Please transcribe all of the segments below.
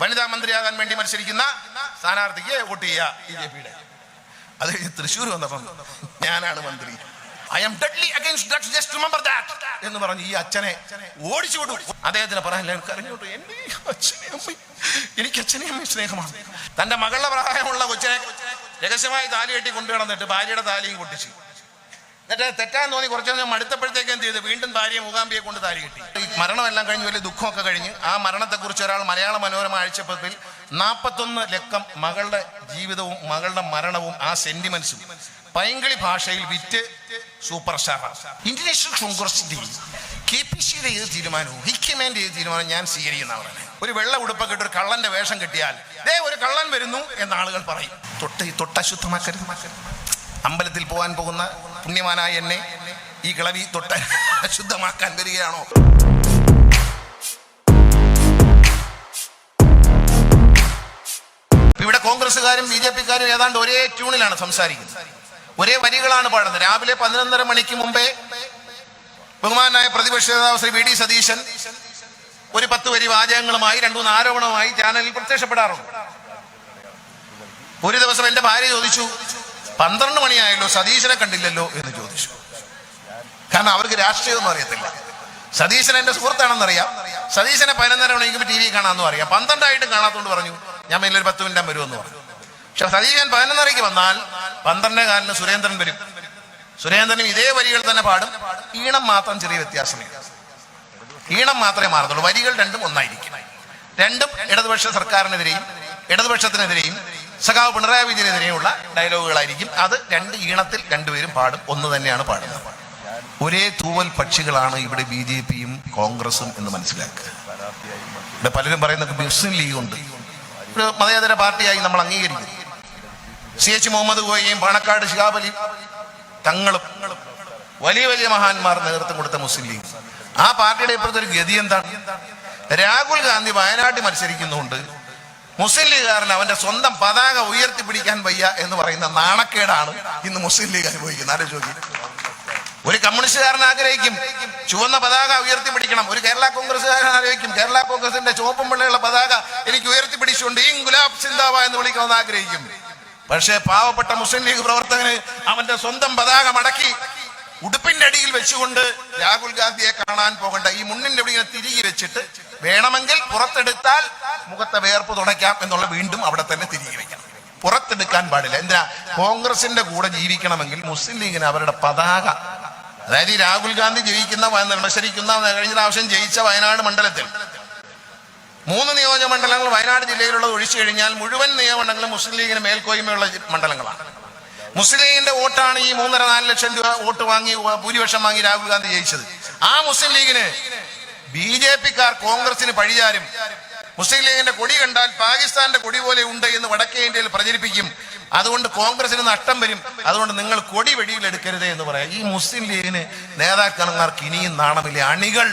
വനിതാ മന്ത്രിയാകാൻ വേണ്ടി മത്സരിക്കുന്ന സ്ഥാനാർത്ഥിക്ക് വോട്ട് ചെയ്യുക BJP-യുടെ. അത് കഴിഞ്ഞ് തൃശ്ശൂർ വന്നപ്പം ഞാനാണ് മന്ത്രി, I am deadly against drugs, just remember that എന്ന് പറഞ്ഞ് ഈ അച്ഛനെ ഓടിച്ചു വിടും. അദ്ദേഹത്തിന് പറയാനില്ല, എനിക്ക് അച്ഛനെയും സ്നേഹമാണ്. തന്റെ മകളുടെ പ്രായമുള്ള കൊച്ചിനെ രഹസ്യമായി താലി കെട്ടി കൊണ്ടുവന്നിട്ട് ഭാര്യയുടെ താലിയും പൊട്ടിച്ചു. എന്നിട്ട് തെറ്റാന്ന് തോന്നി കുറച്ച് മടുത്തപ്പോഴത്തേക്ക് എന്ത് ചെയ്ത് വീണ്ടും ഭാര്യയെ മൂകാംബിയെ കൊണ്ട് താലി കെട്ടി. ഈ മരണമെല്ലാം കഴിഞ്ഞ് വലിയ ദുഃഖമൊക്കെ കഴിഞ്ഞ് ആ മരണത്തെക്കുറിച്ച് ഒരാൾ മലയാള മനോരമ ആഴ്ചപ്പത്തിൽ 41 ലക്കം മകളുടെ ജീവിതവും മകളുടെ മരണവും ആ സെന്റിമെന്റ്സും പൈങ്കിളി ഭാഷയിൽ വിറ്റ് സൂപ്പർ സ്റ്റാർ. ഇന്റർനാഷണൽ കോൺഗ്രസിന്റെ KPCയുടെ ഏത് തീരുമാനവും ഹൈക്കമാൻഡ് ഏത് തീരുമാനം ഞാൻ സ്വീകരിക്കുന്നവരാണ്. ഒരു വെള്ള ഉടുപ്പൊക്കെ ഇട്ട് ഒരു കള്ളന്റെ വേഷം കെട്ടിയാൽ ദേ ഒരു കള്ളൻ വരുന്നു എന്ന് ആളുകൾ പറയും. തൊട്ടശുദ്ധമാക്കരുത്. അമ്പലത്തിൽ പോകാൻ പോകുന്ന പുണ്യവാനായ എന്നെ ഈ കിളവി തൊട്ട അശുദ്ധമാക്കാൻ വരികയാണോ? ഇവിടെ കോൺഗ്രസ്സുകാരും BJP-ക്കാരും ഏതാണ്ട് ഒരേ ട്യൂണിലാണ് സംസാരിക്കുന്നത്, ഒരേ വരികളാണ് പാടുന്നത്. രാവിലെ 11:30 മണിക്ക് മുമ്പേ ബഹുമാനായ പ്രതിപക്ഷ നേതാവ് ശ്രീ VD സതീശൻ ഒരു 10 വരി വാചകങ്ങളുമായി 2-3 ആരോപണവുമായി ചാനലിൽ പ്രത്യക്ഷപ്പെടാറുണ്ട്. ഒരു ദിവസം എന്റെ ഭാര്യ ചോദിച്ചു, 12 മണിയായല്ലോ സതീശനെ കണ്ടില്ലല്ലോ എന്ന് ചോദിച്ചു. കാരണം അവർക്ക് രാഷ്ട്രീയമൊന്നും അറിയത്തില്ല. സതീശൻ എന്റെ സുഹൃത്താണെന്നറിയാം, സതീശനെ 11:30 മണിക്ക് TV കാണാമെന്നും അറിയാം. 12 ആയിട്ടും കാണാത്തോണ്ട് പറഞ്ഞു ഞാൻ മേലൊരു 10 മിനിറ്റ് വരുമെന്ന് പറഞ്ഞു. പക്ഷെ സതീശൻ 11:30 വന്നാൽ 12:15 സുരേന്ദ്രൻ വരും. സുരേന്ദ്രനും ഇതേ വരികൾ തന്നെ പാടും. ഈണം മാത്രം ചെറിയ വ്യത്യാസമില്ല, ഈണം മാത്രമേ മാറുന്നുള്ളൂ. വരികൾ രണ്ടും ഒന്നായിരിക്കും. രണ്ടും ഇടതുപക്ഷ സർക്കാരിനെതിരെയും ഇടതുപക്ഷത്തിനെതിരെയും സഖാവ് പിണറായി വിജയനെതിരെയുള്ള ഡയലോഗുകളായിരിക്കും. അത് 2 ഈണത്തിൽ രണ്ടുപേരും പാടും, ഒന്ന് തന്നെയാണ് പാടുന്നത്. ഒരേ തൂവൽ പക്ഷികളാണ് ഇവിടെ BJP-യും കോൺഗ്രസും എന്ന് മനസ്സിലാക്കുക. ഇവിടെ പലരും പറയുന്നത് മുസ്ലിം ലീഗ് ഉണ്ട്, ഒരു മതേതര പാർട്ടിയായി നമ്മൾ അംഗീകരിക്കുന്നു. CH മുഹമ്മദ് കോയയും പാണക്കാട് ശിഹാബ് അലി തങ്ങളും വലിയ വലിയ മഹാന്മാർ നേതൃത്വം കൊടുത്ത മുസ്ലിം ലീഗ്. ആ പാർട്ടിയുടെ ഇപ്പോഴത്തെ ഒരു ഗതി എന്താണ്? രാഹുൽ ഗാന്ധി വയനാട്ടിൽ മത്സരിക്കുന്നുണ്ട്, മുസ്ലിം ലീഗുകാരൻ അവന്റെ സ്വന്തം പതാക ഉയർത്തിപ്പിടിക്കാൻ വയ്യ എന്ന് പറയുന്ന നാണക്കേടാണ് ഇന്ന് മുസ്ലിം ലീഗ് അനുഭവിക്കുന്നത്. ആലോചിക്കും. ഒരു കമ്മ്യൂണിസ്റ്റുകാരൻ ആഗ്രഹിക്കും ചുവന്ന പതാക ഉയർത്തിപ്പിടിക്കണം, ഒരു കേരള കോൺഗ്രസ്സുകാരൻ ആഗ്രഹിക്കും കേരള കോൺഗ്രസിന്റെ ചുവപ്പും വെള്ളയുള്ള പതാക എനിക്ക് ഉയർത്തിപ്പിടിച്ചുകൊണ്ട് ഈ ഗുലാബ് സിന്ദാബ എന്ന് വിളിക്കണമെന്ന് ആഗ്രഹിക്കും. പക്ഷേ പാവപ്പെട്ട മുസ്ലിം ലീഗ് പ്രവർത്തകന് അവന്റെ സ്വന്തം പതാക മടക്കി ഉടുപ്പിന്റെ അടിയിൽ വെച്ചുകൊണ്ട് രാഹുൽ ഗാന്ധിയെ കാണാൻ പോകണ്ട, ഈ മുന്നിന്റെ അടിയിൽ തിരികെ വെച്ചിട്ട് വേണമെങ്കിൽ പുറത്തെടുത്താൽ മുഖത്തെ വേർപ്പ് തുടയ്ക്കാം എന്നുള്ള വീണ്ടും അവിടെ തന്നെ തിരികെ വെക്കണം. പുറത്തെടുക്കാൻ പാടില്ല. എന്തിനാ? കോൺഗ്രസിന്റെ കൂടെ ജീവിക്കണമെങ്കിൽ മുസ്ലിം ലീഗിന് അവരുടെ പതാക, അതായത് ഈ രാഹുൽ ഗാന്ധി മത്സരിക്കുന്ന കഴിഞ്ഞ പ്രാവശ്യം ജയിച്ച വയനാട് മണ്ഡലത്തിൽ 3 നിയോജകമണ്ഡലങ്ങൾ വയനാട് ജില്ലയിലുള്ളത് ഒഴിച്ചു കഴിഞ്ഞാൽ മുഴുവൻ നിയമമണ്ഡലങ്ങളും മുസ്ലിം ലീഗിന് മേൽക്കോയ്മയുള്ള മണ്ഡലങ്ങളാണ്. മുസ്ലിം ലീഗിന്റെ വോട്ടാണ് ഈ 3.5 ലക്ഷം രൂപ വോട്ട് വാങ്ങി ഭൂരിപക്ഷം വാങ്ങി രാഹുൽ ഗാന്ധി ജയിച്ചത്. ആ മുസ്ലിം ലീഗിന് BJP-ക്കാർ കോൺഗ്രസിന് പഴിചാരും. മുസ്ലിം ലീഗിന്റെ കൊടി കണ്ടാൽ പാകിസ്ഥാന്റെ കൊടി പോലെ ഉണ്ട് എന്ന് വടക്കേ ഇന്ത്യയിൽ പ്രചരിപ്പിക്കും. അതുകൊണ്ട് കോൺഗ്രസിന് നഷ്ടം വരും, അതുകൊണ്ട് നിങ്ങൾ കൊടി വെടിയിലെടുക്കരുത് എന്ന് പറയാം. ഈ മുസ്ലിം ലീഗിന് നേതാക്കന്മാർക്ക് ഇനിയും നാണമില്ല. അണികൾ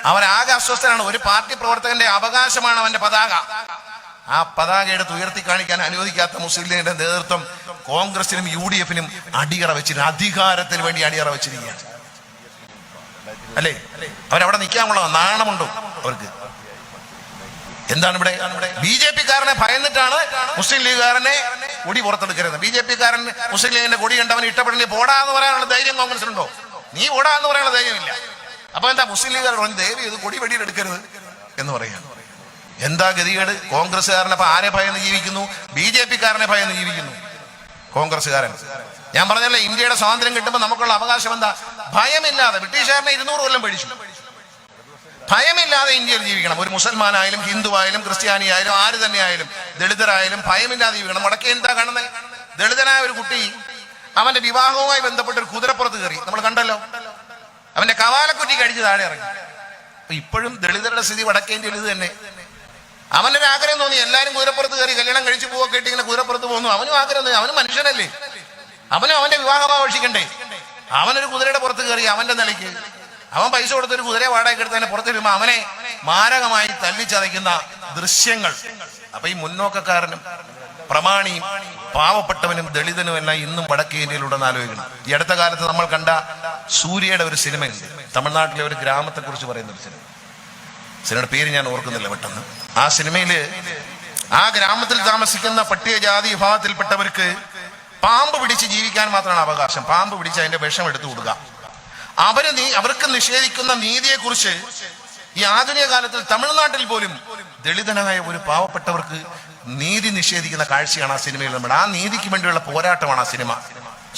അവരാകെ അസ്വസ്ഥരാണ്. ഒരു പാർട്ടി പ്രവർത്തകന്റെ അവകാശമാണ് അവന്റെ പതാക. ആ പതാക എടുത്ത് ഉയർത്തി കാണിക്കാൻ അനുവദിക്കാത്ത മുസ്ലിം ലീഗിന്റെ നേതൃത്വം കോൺഗ്രസിനും UDF-നും അടിയറ വെച്ചിരിക്കും, അധികാരത്തിന് വേണ്ടി അടിയറ വെച്ചിരിക്കുകയാണ്. അല്ലേ? അവരവിടെ നിൽക്കാനുള്ള നാണമുണ്ടോ അവർക്ക്? എന്താണ് ഇവിടെ? BJP-ക്കാരനെ ഭയന്നിട്ടാണ് മുസ്ലിം ലീഗുകാരനെ കൊടി പുറത്തെടുക്കരുത്. BJP-ക്കാരൻ മുസ്ലിം ലീഗിന്റെ കൊടി കണ്ടവന് ഇഷ്ടപ്പെടണേ പോടാ എന്ന് പറയാനുള്ള ധൈര്യം കോൺഗ്രസിനുണ്ടോ? നീ ഓടാ എന്ന് പറയാനുള്ള ധൈര്യമില്ല. അപ്പൊ എന്താ മുസ്ലിം ലീഗുകാർ പറഞ്ഞു ദയവ് ചെയ്ത് കൊടി വെടിയിലെടുക്കരുത് എന്ന് പറയാം. എന്താ ഗതികേട്? കോൺഗ്രസ്സുകാരനെ അപ്പൊ ആരെ ഭയന്ന് ജീവിക്കുന്നു? BJP-ക്കാരനെ ഭയന്ന് ജീവിക്കുന്നു കോൺഗ്രസ്സുകാരൻ. ഞാൻ പറഞ്ഞല്ലേ, ഇന്ത്യയുടെ സ്വാതന്ത്ര്യം കിട്ടുമ്പോൾ നമുക്കുള്ള അവകാശം എന്താ? ഭയമില്ലാതെ. ബ്രിട്ടീഷുകാരനെ 200 കൊല്ലം പേടിച്ചു. ഭയമില്ലാതെ ഇന്ത്യയിൽ ജീവിക്കണം. ഒരു മുസൽമാനായാലും ഹിന്ദുവായാലും ക്രിസ്ത്യാനിയായാലും ആര് തന്നെയായാലും ദളിതരായാലും ഭയമില്ലാതെ ജീവിക്കണം. വടക്കേ എന്താ കാണുന്നത്? ദളിതനായ ഒരു കുട്ടി അവന്റെ വിവാഹവുമായി ബന്ധപ്പെട്ട ഒരു കുതിരപ്പുറത്ത് കയറി, നമ്മൾ കണ്ടല്ലോ. അവന്റെ കവാലക്കുറ്റി കഴിച്ച് താഴെ ഇറങ്ങി. ഇപ്പോഴും ദളിതരുടെ സ്ഥിതി വടക്കേ ഇന്ത്യയിൽ ഇത് തന്നെ. അവനൊരു ആഗ്രഹം തോന്നി, എല്ലാവരും കുതിരപ്പുറത്ത് കയറി കല്യാണം കഴിച്ചു പോവൊക്കെ ഇട്ട് ഇങ്ങനെ കുതിരപ്പുറത്ത് പോകുന്നു. അവനും ആഗ്രഹം തോന്നി, അവനും മനുഷ്യനല്ലേ, അവനും അവന്റെ വിവാഹം ആഘോഷിക്കണ്ടേ. അവനൊരു കുതിരയുടെ പുറത്ത് കയറി അവന്റെ നിലയ്ക്ക് അവൻ പൈസ കൊടുത്തൊരു കുതിരയെ വാടകയ്ക്ക് എടുത്തതിനെ പുറത്ത് വരുമ്പോൾ അവനെ മാരകമായി തല്ലിച്ചതയ്ക്കുന്ന ദൃശ്യങ്ങൾ. അപ്പൊ ഈ മുന്നോക്കക്കാരനും പ്രമാണിയും പാവപ്പെട്ടവനും ദളിതനും എല്ലാം ഇന്നും വടക്കേ ഇന്ത്യയിലൂടെ ആലോചിക്കണം. ഈ അടുത്ത കാലത്ത് നമ്മൾ കണ്ട സൂര്യയുടെ ഒരു സിനിമയുണ്ട്, തമിഴ്നാട്ടിലെ ഒരു ഗ്രാമത്തെ കുറിച്ച് പറയുന്ന ഒരു സിനിമ. സിനിമയുടെ പേര് ഞാൻ ഓർക്കുന്നില്ല പെട്ടെന്ന്. ആ സിനിമയില് ആ ഗ്രാമത്തിൽ താമസിക്കുന്ന പട്ടികജാതി വിഭാഗത്തിൽപ്പെട്ടവർക്ക് പാമ്പ് പിടിച്ച് ജീവിക്കാൻ മാത്രമാണ് അവകാശം. പാമ്പ് പിടിച്ച് അതിന്റെ വിഷം എടുത്തു കൊടുക്കുക. അവർക്ക് നിഷേധിക്കുന്ന നീതിയെക്കുറിച്ച് ഈ ആധുനിക കാലത്തിൽ തമിഴ്നാട്ടിൽ പോലും ദളിതനായ ഒരു പാവപ്പെട്ടവർക്ക് നീതി നിഷേധിക്കുന്ന കാഴ്ചയാണ് ആ സിനിമയിൽ. നമ്മുടെ ആ നീതിക്ക് വേണ്ടിയുള്ള പോരാട്ടമാണ് ആ സിനിമ.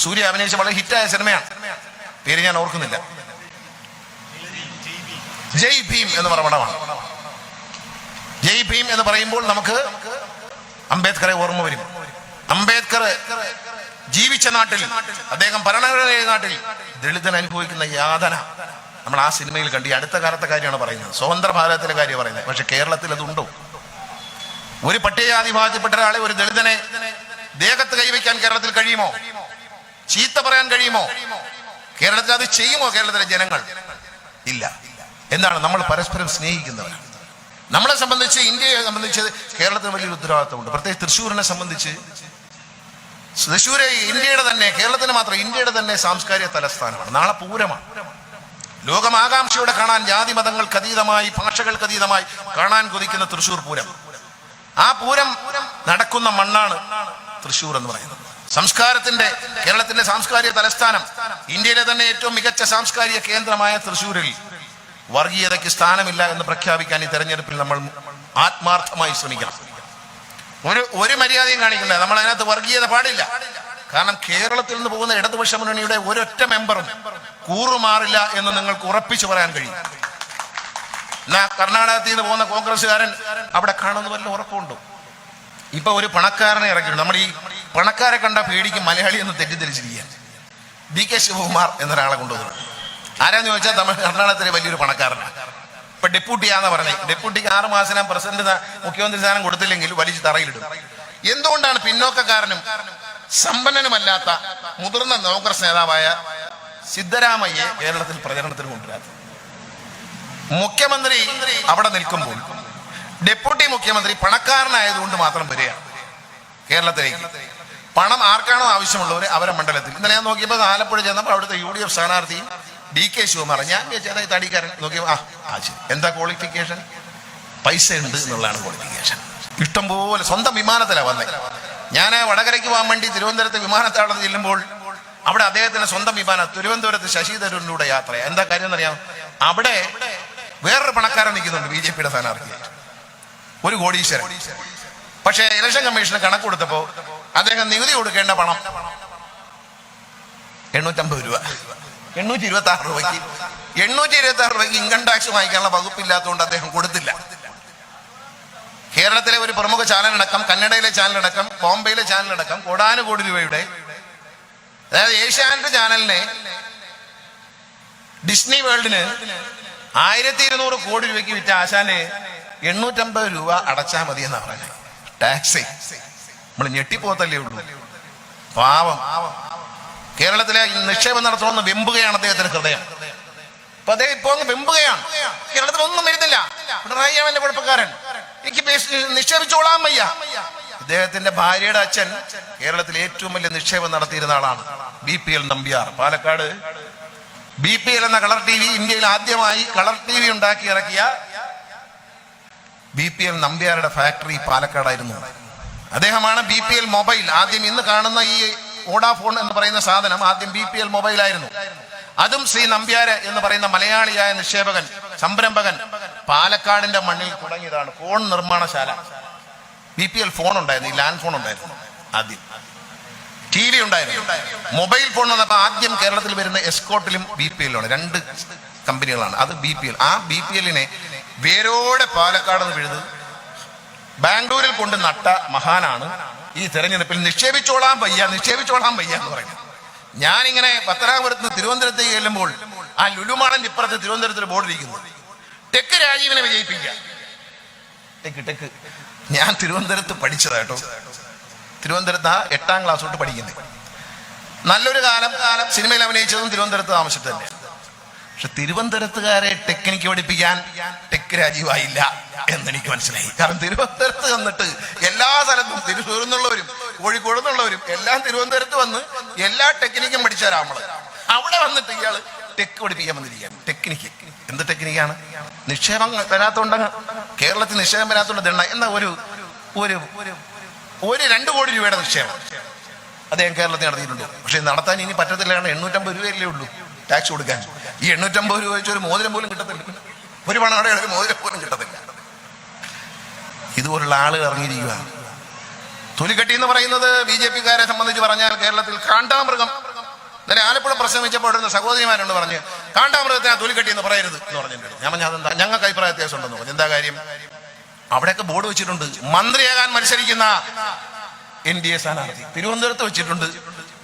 സൂര്യ അഭിനയിച്ച വളരെ ഹിറ്റായ സിനിമയാണ്, പേര് ഞാൻ ഓർക്കുന്നില്ല. ജയ് ഭീം എന്ന് പറഞ്ഞ പടമാണ്. ജയ് ഭീം എന്ന് പറയുമ്പോൾ നമുക്ക് അംബേദ്കറെ ഓർമ്മ വരും. അംബേദ്കർ ജീവിച്ച നാട്ടിൽ, അദ്ദേഹം ഭരണഘടനയുടെ നാട്ടിൽ ദളിതൻ അനുഭവിക്കുന്ന യാതന നമ്മൾ ആ സിനിമയിൽ കണ്ടു. അടുത്ത കാലത്തെ കാര്യമാണ് പറയുന്നത്, സ്വതന്ത്ര ഭാരതത്തിലെ കാര്യം പറയുന്നത്. പക്ഷെ കേരളത്തിൽ അതുണ്ടോ? ഒരു പട്ടികജാതി വിഭാഗത്തിൽപ്പെട്ട ഒരാളെ, ഒരു ദളിതനെ ദേഹത്ത് കൈവയ്ക്കാൻ കേരളത്തിൽ കഴിയുമോ? ചീത്ത പറയാൻ കഴിയുമോ? കേരളത്തിൽ അത് ചെയ്യുമോ കേരളത്തിലെ ജനങ്ങൾ? ഇല്ല. എന്താണ്? നമ്മൾ പരസ്പരം സ്നേഹിക്കുന്നവരാണ്. നമ്മളെ സംബന്ധിച്ച്, ഇന്ത്യയെ സംബന്ധിച്ച് കേരളത്തിന് വലിയൊരു ഉത്തരവാദിത്തമുണ്ട്. പ്രത്യേകിച്ച് തൃശ്ശൂരിനെ സംബന്ധിച്ച്. തൃശ്ശൂർ ഇന്ത്യയുടെ തന്നെ, കേരളത്തിന് മാത്രം ഇന്ത്യയുടെ തന്നെ സാംസ്കാരിക തലസ്ഥാനമാണ്. നാളെ പൂരമാണ്. ലോകമാകാംക്ഷയോടെ കാണാൻ, ജാതി മതങ്ങൾക്ക് അതീതമായി, ഭാഷകൾക്ക് അതീതമായി കാണാൻ കൊതിക്കുന്ന തൃശ്ശൂർ പൂരം. ആ പൂരം നടക്കുന്ന മണ്ണാണ് തൃശ്ശൂർ എന്ന് പറയുന്നത്. സംസ്കാരത്തിന്റെ, കേരളത്തിന്റെ സാംസ്കാരിക തലസ്ഥാനം, ഇന്ത്യയിലെ തന്നെ ഏറ്റവും മികച്ച സാംസ്കാരിക കേന്ദ്രമായ തൃശ്ശൂരിൽ വർഗീയതയ്ക്ക് സ്ഥാനമില്ല എന്ന് പ്രഖ്യാപിക്കാൻ ഈ തെരഞ്ഞെടുപ്പിൽ നമ്മൾ ആത്മാർത്ഥമായി ശ്രമിക്കണം. ഒരു മര്യാദയും കാണിക്കില്ല. നമ്മൾ അതിനകത്ത് വർഗീയത പാടില്ല. കാരണം കേരളത്തിൽ നിന്ന് പോകുന്ന ഇടതുപക്ഷ മുന്നണിയുടെ ഒരൊറ്റ മെമ്പറും കൂറുമാറില്ല എന്ന് നിങ്ങൾക്ക് ഉറപ്പിച്ചു പറയാൻ കഴിയും. എന്നാ കർണാടകത്തിൽ നിന്ന് പോകുന്ന കോൺഗ്രസ്സുകാരൻ അവിടെ കാണുന്ന വല്ല ഉറപ്പുണ്ടോ? ഇപ്പൊ ഒരു പണക്കാരനെ ഇറക്കിയിട്ടുണ്ട്. നമ്മൾ ഈ പണക്കാരെ കണ്ട പേടിക്ക് മലയാളി എന്ന് തെറ്റിദ്ധരിച്ചിരിക്കുകയാണ്. DK ശിവകുമാർ എന്നൊരാളെ കൊണ്ടുവന്നു. ആരാന്ന് ചോദിച്ചാൽ കർണാടകത്തിലെ വലിയൊരു പണക്കാരനാണ്. ഇപ്പൊ ഡെപ്യൂട്ടിയാന്ന് പറഞ്ഞേ, ഡെപ്യൂട്ടിക്ക് 6 മാസം പ്രസിഡന്റ് മുഖ്യമന്ത്രി സ്ഥാനം കൊടുത്തില്ലെങ്കിൽ വലിച്ചു തറയിലിടും. എന്തുകൊണ്ടാണ് പിന്നോക്കക്കാരനും സമ്പന്നനുമല്ലാത്ത മുതിർന്ന കോൺഗ്രസ് നേതാവായ സിദ്ധരാമയ്യെ കേരളത്തിൽ പ്രചരണത്തിന് കൊണ്ടുവരാത്തത്? മുഖ്യമന്ത്രി അവിടെ നിൽക്കുമ്പോൾ ഡെപ്യൂട്ടി മുഖ്യമന്ത്രി പണക്കാരനായതുകൊണ്ട് മാത്രം വരികയാണ് കേരളത്തിലേക്ക്. പണം ആർക്കാണോ ആവശ്യമുള്ളവർ അവരെ മണ്ഡലത്തിൽ. ഇന്നലെ ഞാൻ നോക്കിയപ്പോൾ ആലപ്പുഴ ചെന്നപ്പോൾ അവിടുത്തെ UDF സ്ഥാനാർത്ഥി DK ശിവകുമാർ. ഞാൻ വിചാരിച്ചത് തടിക്കാരൻ. നോക്കിയപ്പോൾ ശരി, എന്താ ക്വാളിഫിക്കേഷൻ? പൈസ ഉണ്ട് എന്നുള്ളതാണ് ക്വാളിഫിക്കേഷൻ. ഇഷ്ടംപോലെ സ്വന്തം വിമാനത്തിലാണ് വന്നത്. ഞാൻ വടകരയ്ക്ക് പോകാൻ വേണ്ടി തിരുവനന്തപുരത്ത് വിമാനത്താവളത്തിൽ ചെല്ലുമ്പോൾ അവിടെ അദ്ദേഹത്തിന്റെ സ്വന്തം വിമാനം തിരുവനന്തപുരത്ത് ശശി തരൂരിലൂടെ യാത്ര. എന്താ കാര്യം എന്നറിയാം? അവിടെ വേറൊരു പണക്കാരൻ നിൽക്കുന്നുണ്ട്, BJPയുടെ സ്ഥാനാർത്ഥിയായിട്ട്, ഒരു കോടീശ്വരൻ. പക്ഷേ ഇലക്ഷൻ കമ്മീഷന് കണക്ക് കൊടുത്തപ്പോ അദ്ദേഹം നികുതി കൊടുക്കേണ്ട പണം 850 രൂപ, 826 രൂപയ്ക്ക് 826 രൂപയ്ക്ക് ഇൻകം ടാക്സ് വാങ്ങിക്കാനുള്ള വകുപ്പില്ലാത്തതുകൊണ്ട് അദ്ദേഹം കൊടുത്തില്ല. കേരളത്തിലെ ഒരു പ്രമുഖ ചാനലടക്കം, കന്നഡയിലെ ചാനലടക്കം, ബോംബെയിലെ ചാനലടക്കം കോടാനുകോടി രൂപയുടെ, അതായത് ഏഷ്യാനെറ്റ് ചാനലിനെ ഡിസ്നി വേൾഡിന് 1200 കോടി രൂപയ്ക്ക് വിറ്റ ആശാന് 850 രൂപ അടച്ചാൽ മതി എന്നാ പറഞ്ഞത്. ടാക്സ് നമ്മൾ ഞെട്ടിപ്പോത്തല്ലേ ഉള്ളൂ. പാവം. കേരളത്തിലെ നിക്ഷേപം നടത്തണമെന്ന് വെമ്പുകയാണ് അദ്ദേഹത്തിന്റെ ഹൃദയം. അപ്പൊ അദ്ദേഹം ഇപ്പൊ വെമ്പുകയാണ്. കേരളത്തിൽ ഒന്നും വരുന്നില്ല. പിണറായി അവന്റെ കുഴപ്പക്കാരൻ, എനിക്ക് നിക്ഷേപിച്ചോളാൻ വയ്യ. ഇദ്ദേഹത്തിന്റെ ഭാര്യയുടെ അച്ഛൻ കേരളത്തിൽ ഏറ്റവും വലിയ നിക്ഷേപം നടത്തിയിരുന്ന ആളാണ്, BPL നമ്പ്യാർ. പാലക്കാട് BPL എന്ന കളർ TV, ഇന്ത്യയിൽ ആദ്യമായി കളർ TV ഉണ്ടാക്കി ഇറക്കിയ BPL നമ്പ്യാരുടെ ഫാക്ടറി പാലക്കാടായിരുന്നു. അദ്ദേഹമാണ് BPL മൊബൈൽ ആദ്യം, ഇന്ന് കാണുന്ന ഈ വോഡാഫോൺ എന്ന് പറയുന്ന സാധനം ആദ്യം BPL മൊബൈലായിരുന്നു. അതും ശ്രീ നമ്പ്യാര് എന്ന് പറയുന്ന മലയാളിയായ നിക്ഷേപകൻ, സംരംഭകൻ പാലക്കാടിന്റെ മണ്ണിൽ തുടങ്ങിയതാണ്. ഫോൺ നിർമ്മാണശാല. BPL ഫോൺ ഉണ്ടായിരുന്നു, ഈ ലാൻഡ് ഫോൺ ഉണ്ടായിരുന്നു, ആദ്യം TV ഉണ്ടായിരുന്നു. മൊബൈൽ ഫോൺ വന്നപ്പോൾ ആദ്യം കേരളത്തിൽ വരുന്ന എസ്കോട്ടിലും BPL-ആണ്. 2 കമ്പനികളാണ്. അത് BPL. ആ BPL-നെ വേരോടെ പാലക്കാട് നിന്ന് പിഴുത് ബാംഗ്ലൂരിൽ കൊണ്ട് നട്ട മഹാനാണ് ഈ തെരഞ്ഞെടുപ്പിൽ നിക്ഷേപിച്ചോളാൻ വയ്യ എന്ന് പറയുന്നത്. ഞാനിങ്ങനെ പത്തനാപുരത്ത് നിന്ന് തിരുവനന്തപുരത്തേക്ക് ചെല്ലുമ്പോൾ ആ ലുലുമാളിന്റെ ഇപ്പുറത്ത് തിരുവനന്തപുരത്തിൽ ബോർഡിരിക്കുന്നു, ടെക്ക് രാജീവിനെ വിജയിപ്പിക്കുക. ടെക്ക് ഞാൻ തിരുവനന്തപുരത്ത് പഠിച്ചതാട്ടോ. തിരുവനന്തപുരത്ത് 8ാം ക്ലാസ് തൊട്ട് പഠിക്കുന്നത്. നല്ലൊരു കാലം സിനിമയിൽ അഭിനയിച്ചതും തിരുവനന്തപുരത്ത് താമസിച്ചിട്ട് തന്നെ. പക്ഷെ തിരുവനന്തപുരത്തുകാരെ ടെക്നിക്ക് പഠിപ്പിക്കാൻ ടെക്ക് രാജീവായില്ല എന്നെനിക്ക് മനസ്സിലായി. കാരണം തിരുവനന്തപുരത്ത് വന്നിട്ട് എല്ലാ സ്ഥലത്തും, തൃശ്ശൂരിൽ നിന്നുള്ളവരും കോഴിക്കോട് നിന്നുള്ളവരും എല്ലാം തിരുവനന്തപുരത്ത് വന്ന് എല്ലാ ടെക്നിക്കും പഠിച്ചാരാ നമ്മള്. അവിടെ വന്നിട്ട് ഇയാള് ടെക്ക് പഠിപ്പിക്കാൻ വന്നിരിക്കുകയാണ്. ടെക്നിക്ക് എന്ത് ടെക്നിക്കാണ്? നിക്ഷേപം വരാത്തോണ്ട് കേരളത്തിൽ നിക്ഷേപം വരാത്തോണ്ട് ദണ്ണ എന്ന ഒരു 2 കോടി രൂപയുടെ നിക്ഷേപം അദ്ദേഹം കേരളത്തിൽ നടത്തിയിട്ടുണ്ട്. പക്ഷെ നടത്താൻ ഇനി പറ്റത്തില്ല. 850 രൂപയല്ലേ ഉള്ളൂ ടാക്സ് കൊടുക്കാൻ. ഈ 850 രൂപ വെച്ച് ഒരു മോതിരം പോലും കിട്ടത്തില്ല. ഒരു പണയുടെ ഒരു മോതിരം പോലും കിട്ടത്തില്ല. ഇതുപോലുള്ള ആളുകൾ ഇറങ്ങിയിരിക്കുക. തൊലിക്കട്ടി എന്ന് പറയുന്നത് BJP-കാരെ സംബന്ധിച്ച് പറഞ്ഞാൽ കേരളത്തിൽ കാണ്ടാമൃഗം. ഇന്നലെ ആലപ്പുഴ പ്രസംഗിച്ചപ്പോൾ ഒരു സഹോദരിമാരുണ്ട് പറഞ്ഞ് കാണ്ടാമൃഗത്തിന് തൊലിക്കട്ടി എന്ന് പറയരുത് എന്ന് പറഞ്ഞിട്ടുണ്ട്. ഞാൻ പറഞ്ഞാൽ അതെന്താ, ഞങ്ങൾക്ക് അഭിപ്രായ വ്യത്യാസം ഉണ്ടെന്ന് പറഞ്ഞു. എന്താ കാര്യം? അവിടെയൊക്കെ ബോർഡ് വെച്ചിട്ടുണ്ട്, മന്ത്രിയാകാൻ മത്സരിക്കുന്ന NDA സ്ഥാനാർത്ഥി തിരുവനന്തപുരത്ത് വെച്ചിട്ടുണ്ട്.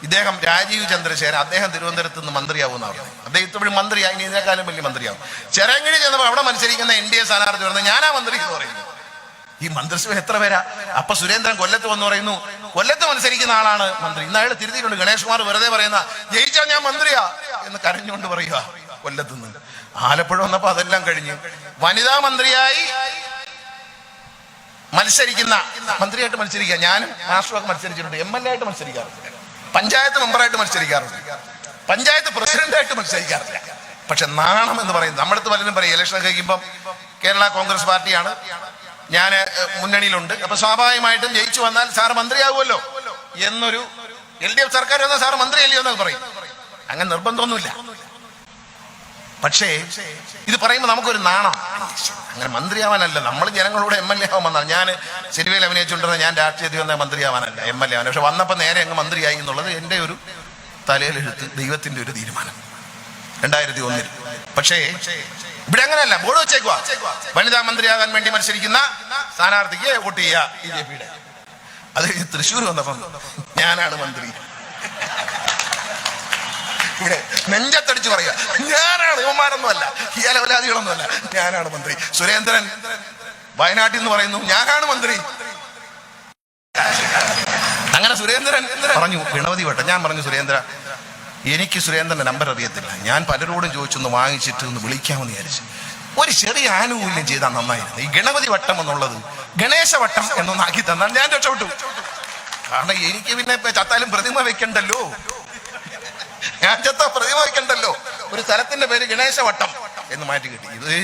ഇദ്ദേഹം രാജീവ് ചന്ദ്രശേഖരൻ, അദ്ദേഹം തിരുവനന്തപുരത്ത് നിന്ന് മന്ത്രിയാവുന്ന പറഞ്ഞു. അദ്ദേഹം ഇപ്പോഴും മന്ത്രിയായി, ഇനി ഇതിനേക്കാളും വലിയ മന്ത്രിയാവും. ചെറങ്ങഴി ചെന്നപ്പോൾ അവിടെ മത്സരിക്കുന്ന NDA സ്ഥാനാർത്ഥി പറഞ്ഞു ഞാനാ മന്ത്രി എന്ന് പറയുന്നു. ഈ മന്ത്രിസഭ എത്ര പേരാ? അപ്പൊ സുരേന്ദ്രൻ കൊല്ലത്ത് വന്ന് പറയുന്നു കൊല്ലത്ത് മത്സരിക്കുന്ന ആളാണ് മന്ത്രി. ഇന്ന് അയാൾ തിരുത്തിയിട്ടുണ്ട്. ഗണേഷ് കുമാർ വെറുതെ പറയുന്ന ജയിച്ചാൽ ഞാൻ മന്ത്രിയാ എന്ന് കരഞ്ഞുകൊണ്ട് പറയുക കൊല്ലത്തുനിന്ന്. ആലപ്പുഴ വന്നപ്പോ അതെല്ലാം കഴിഞ്ഞ് വനിതാ മന്ത്രിയായി മന്ത്രിയായിട്ട് മത്സരിക്കുക. ഞാനും രാഷ്ട്രീയമൊക്കെ മത്സരിച്ചിട്ടുണ്ട്. MLA ആയിട്ട് മത്സരിക്കാറുണ്ട്, പഞ്ചായത്ത് മെമ്പറായിട്ട് മത്സരിക്കാറുണ്ട്, പഞ്ചായത്ത് പ്രസിഡന്റായിട്ട് മത്സരിക്കാറില്ല. പക്ഷെ നാണം എന്ന് പറയുന്നത് നമ്മുടെ അടുത്ത് പലരും പറയും ഇലക്ഷൻ കഴിക്കുമ്പം കേരള കോൺഗ്രസ് പാർട്ടിയാണ്, ഞാൻ മുന്നണിയിലുണ്ട്, അപ്പൊ സ്വാഭാവികമായിട്ടും ജയിച്ചു വന്നാൽ സാറ് മന്ത്രിയാകുമല്ലോ എന്നൊരു LDF സർക്കാർ വന്നാൽ സാറ് മന്ത്രിയല്ലയോ എന്നൊക്കെ പറയും. അങ്ങനെ നിർബന്ധമൊന്നുമില്ല. പക്ഷേ ഇത് പറയുമ്പോൾ നമുക്കൊരു നാണം. അങ്ങനെ മന്ത്രിയാവാനല്ല, നമ്മൾ ജനങ്ങളോട് MLA ആവാൻ വന്നാൽ. ഞാൻ സിനിമയിൽ അഭിനയിച്ചുകൊണ്ടിരുന്ന ഞാൻ രാഷ്ട്രീയത്തിൽ വന്ന മന്ത്രിയാവാനല്ല, MLA ആവാൻ. പക്ഷെ വന്നപ്പോൾ നേരെ അങ്ങ് മന്ത്രിയായി എന്നുള്ളത് എൻ്റെ ഒരു തലയിലെഴുത്ത്, ദൈവത്തിന്റെ ഒരു തീരുമാനം 2001. പക്ഷേ ഇവിടെ അങ്ങനെയല്ല, ബോർഡ് വെച്ചേക്കുക വനിതാ മന്ത്രിയാകാൻ വേണ്ടി മത്സരിക്കുന്ന സ്ഥാനാർത്ഥിക്ക് വോട്ട് ചെയ്യുക BJP-യുടെ. അത് കഴിഞ്ഞ് തൃശ്ശൂർ വന്നപ്പം ഞാനാണ് മന്ത്രി. ഇവിടെ നെഞ്ചത്തടിച്ച് പറയുക ഞാനാണ്, യുവമാരൊന്നുമല്ല, ഈ അലവലാദികളൊന്നുമല്ല, ഞാനാണ് മന്ത്രി. സുരേന്ദ്രൻ വയനാട്ടിൽ നിന്ന് പറയുന്നു ഞാനാണ് മന്ത്രി. അങ്ങനെ സുരേന്ദ്രൻ പറഞ്ഞു ഗണപതി വട്ടം. ഞാൻ പറഞ്ഞു സുരേന്ദ്ര, എനിക്ക് സുരേന്ദ്രന്റെ നമ്പർ അറിയത്തില്ല, ഞാൻ പലരോടും ചോദിച്ചൊന്ന് വാങ്ങിച്ചിട്ട് ഒന്ന് വിളിക്കാമെന്ന് വിചാരിച്ചു. ഒരു ചെറിയ ആനുകൂല്യം ചെയ്താൽ നന്നായിരുന്നു. ഈ ഗണപതി വട്ടം എന്നുള്ളത് ഗണേശവട്ടം എന്നൊന്നാക്കി തന്നാൽ ഞാൻ രക്ഷപ്പെട്ടു. കാരണം എനിക്ക് പിന്നെ ചത്താലും പ്രതിമ വെക്കണ്ടല്ലോ, ഞാൻ ചത്ത പ്രതിമ വെക്കണ്ടല്ലോ. ഒരു സ്ഥലത്തിന്റെ പേര് ഗണേശവട്ടം എന്ന് മാറ്റി കിട്ടി. ഇത്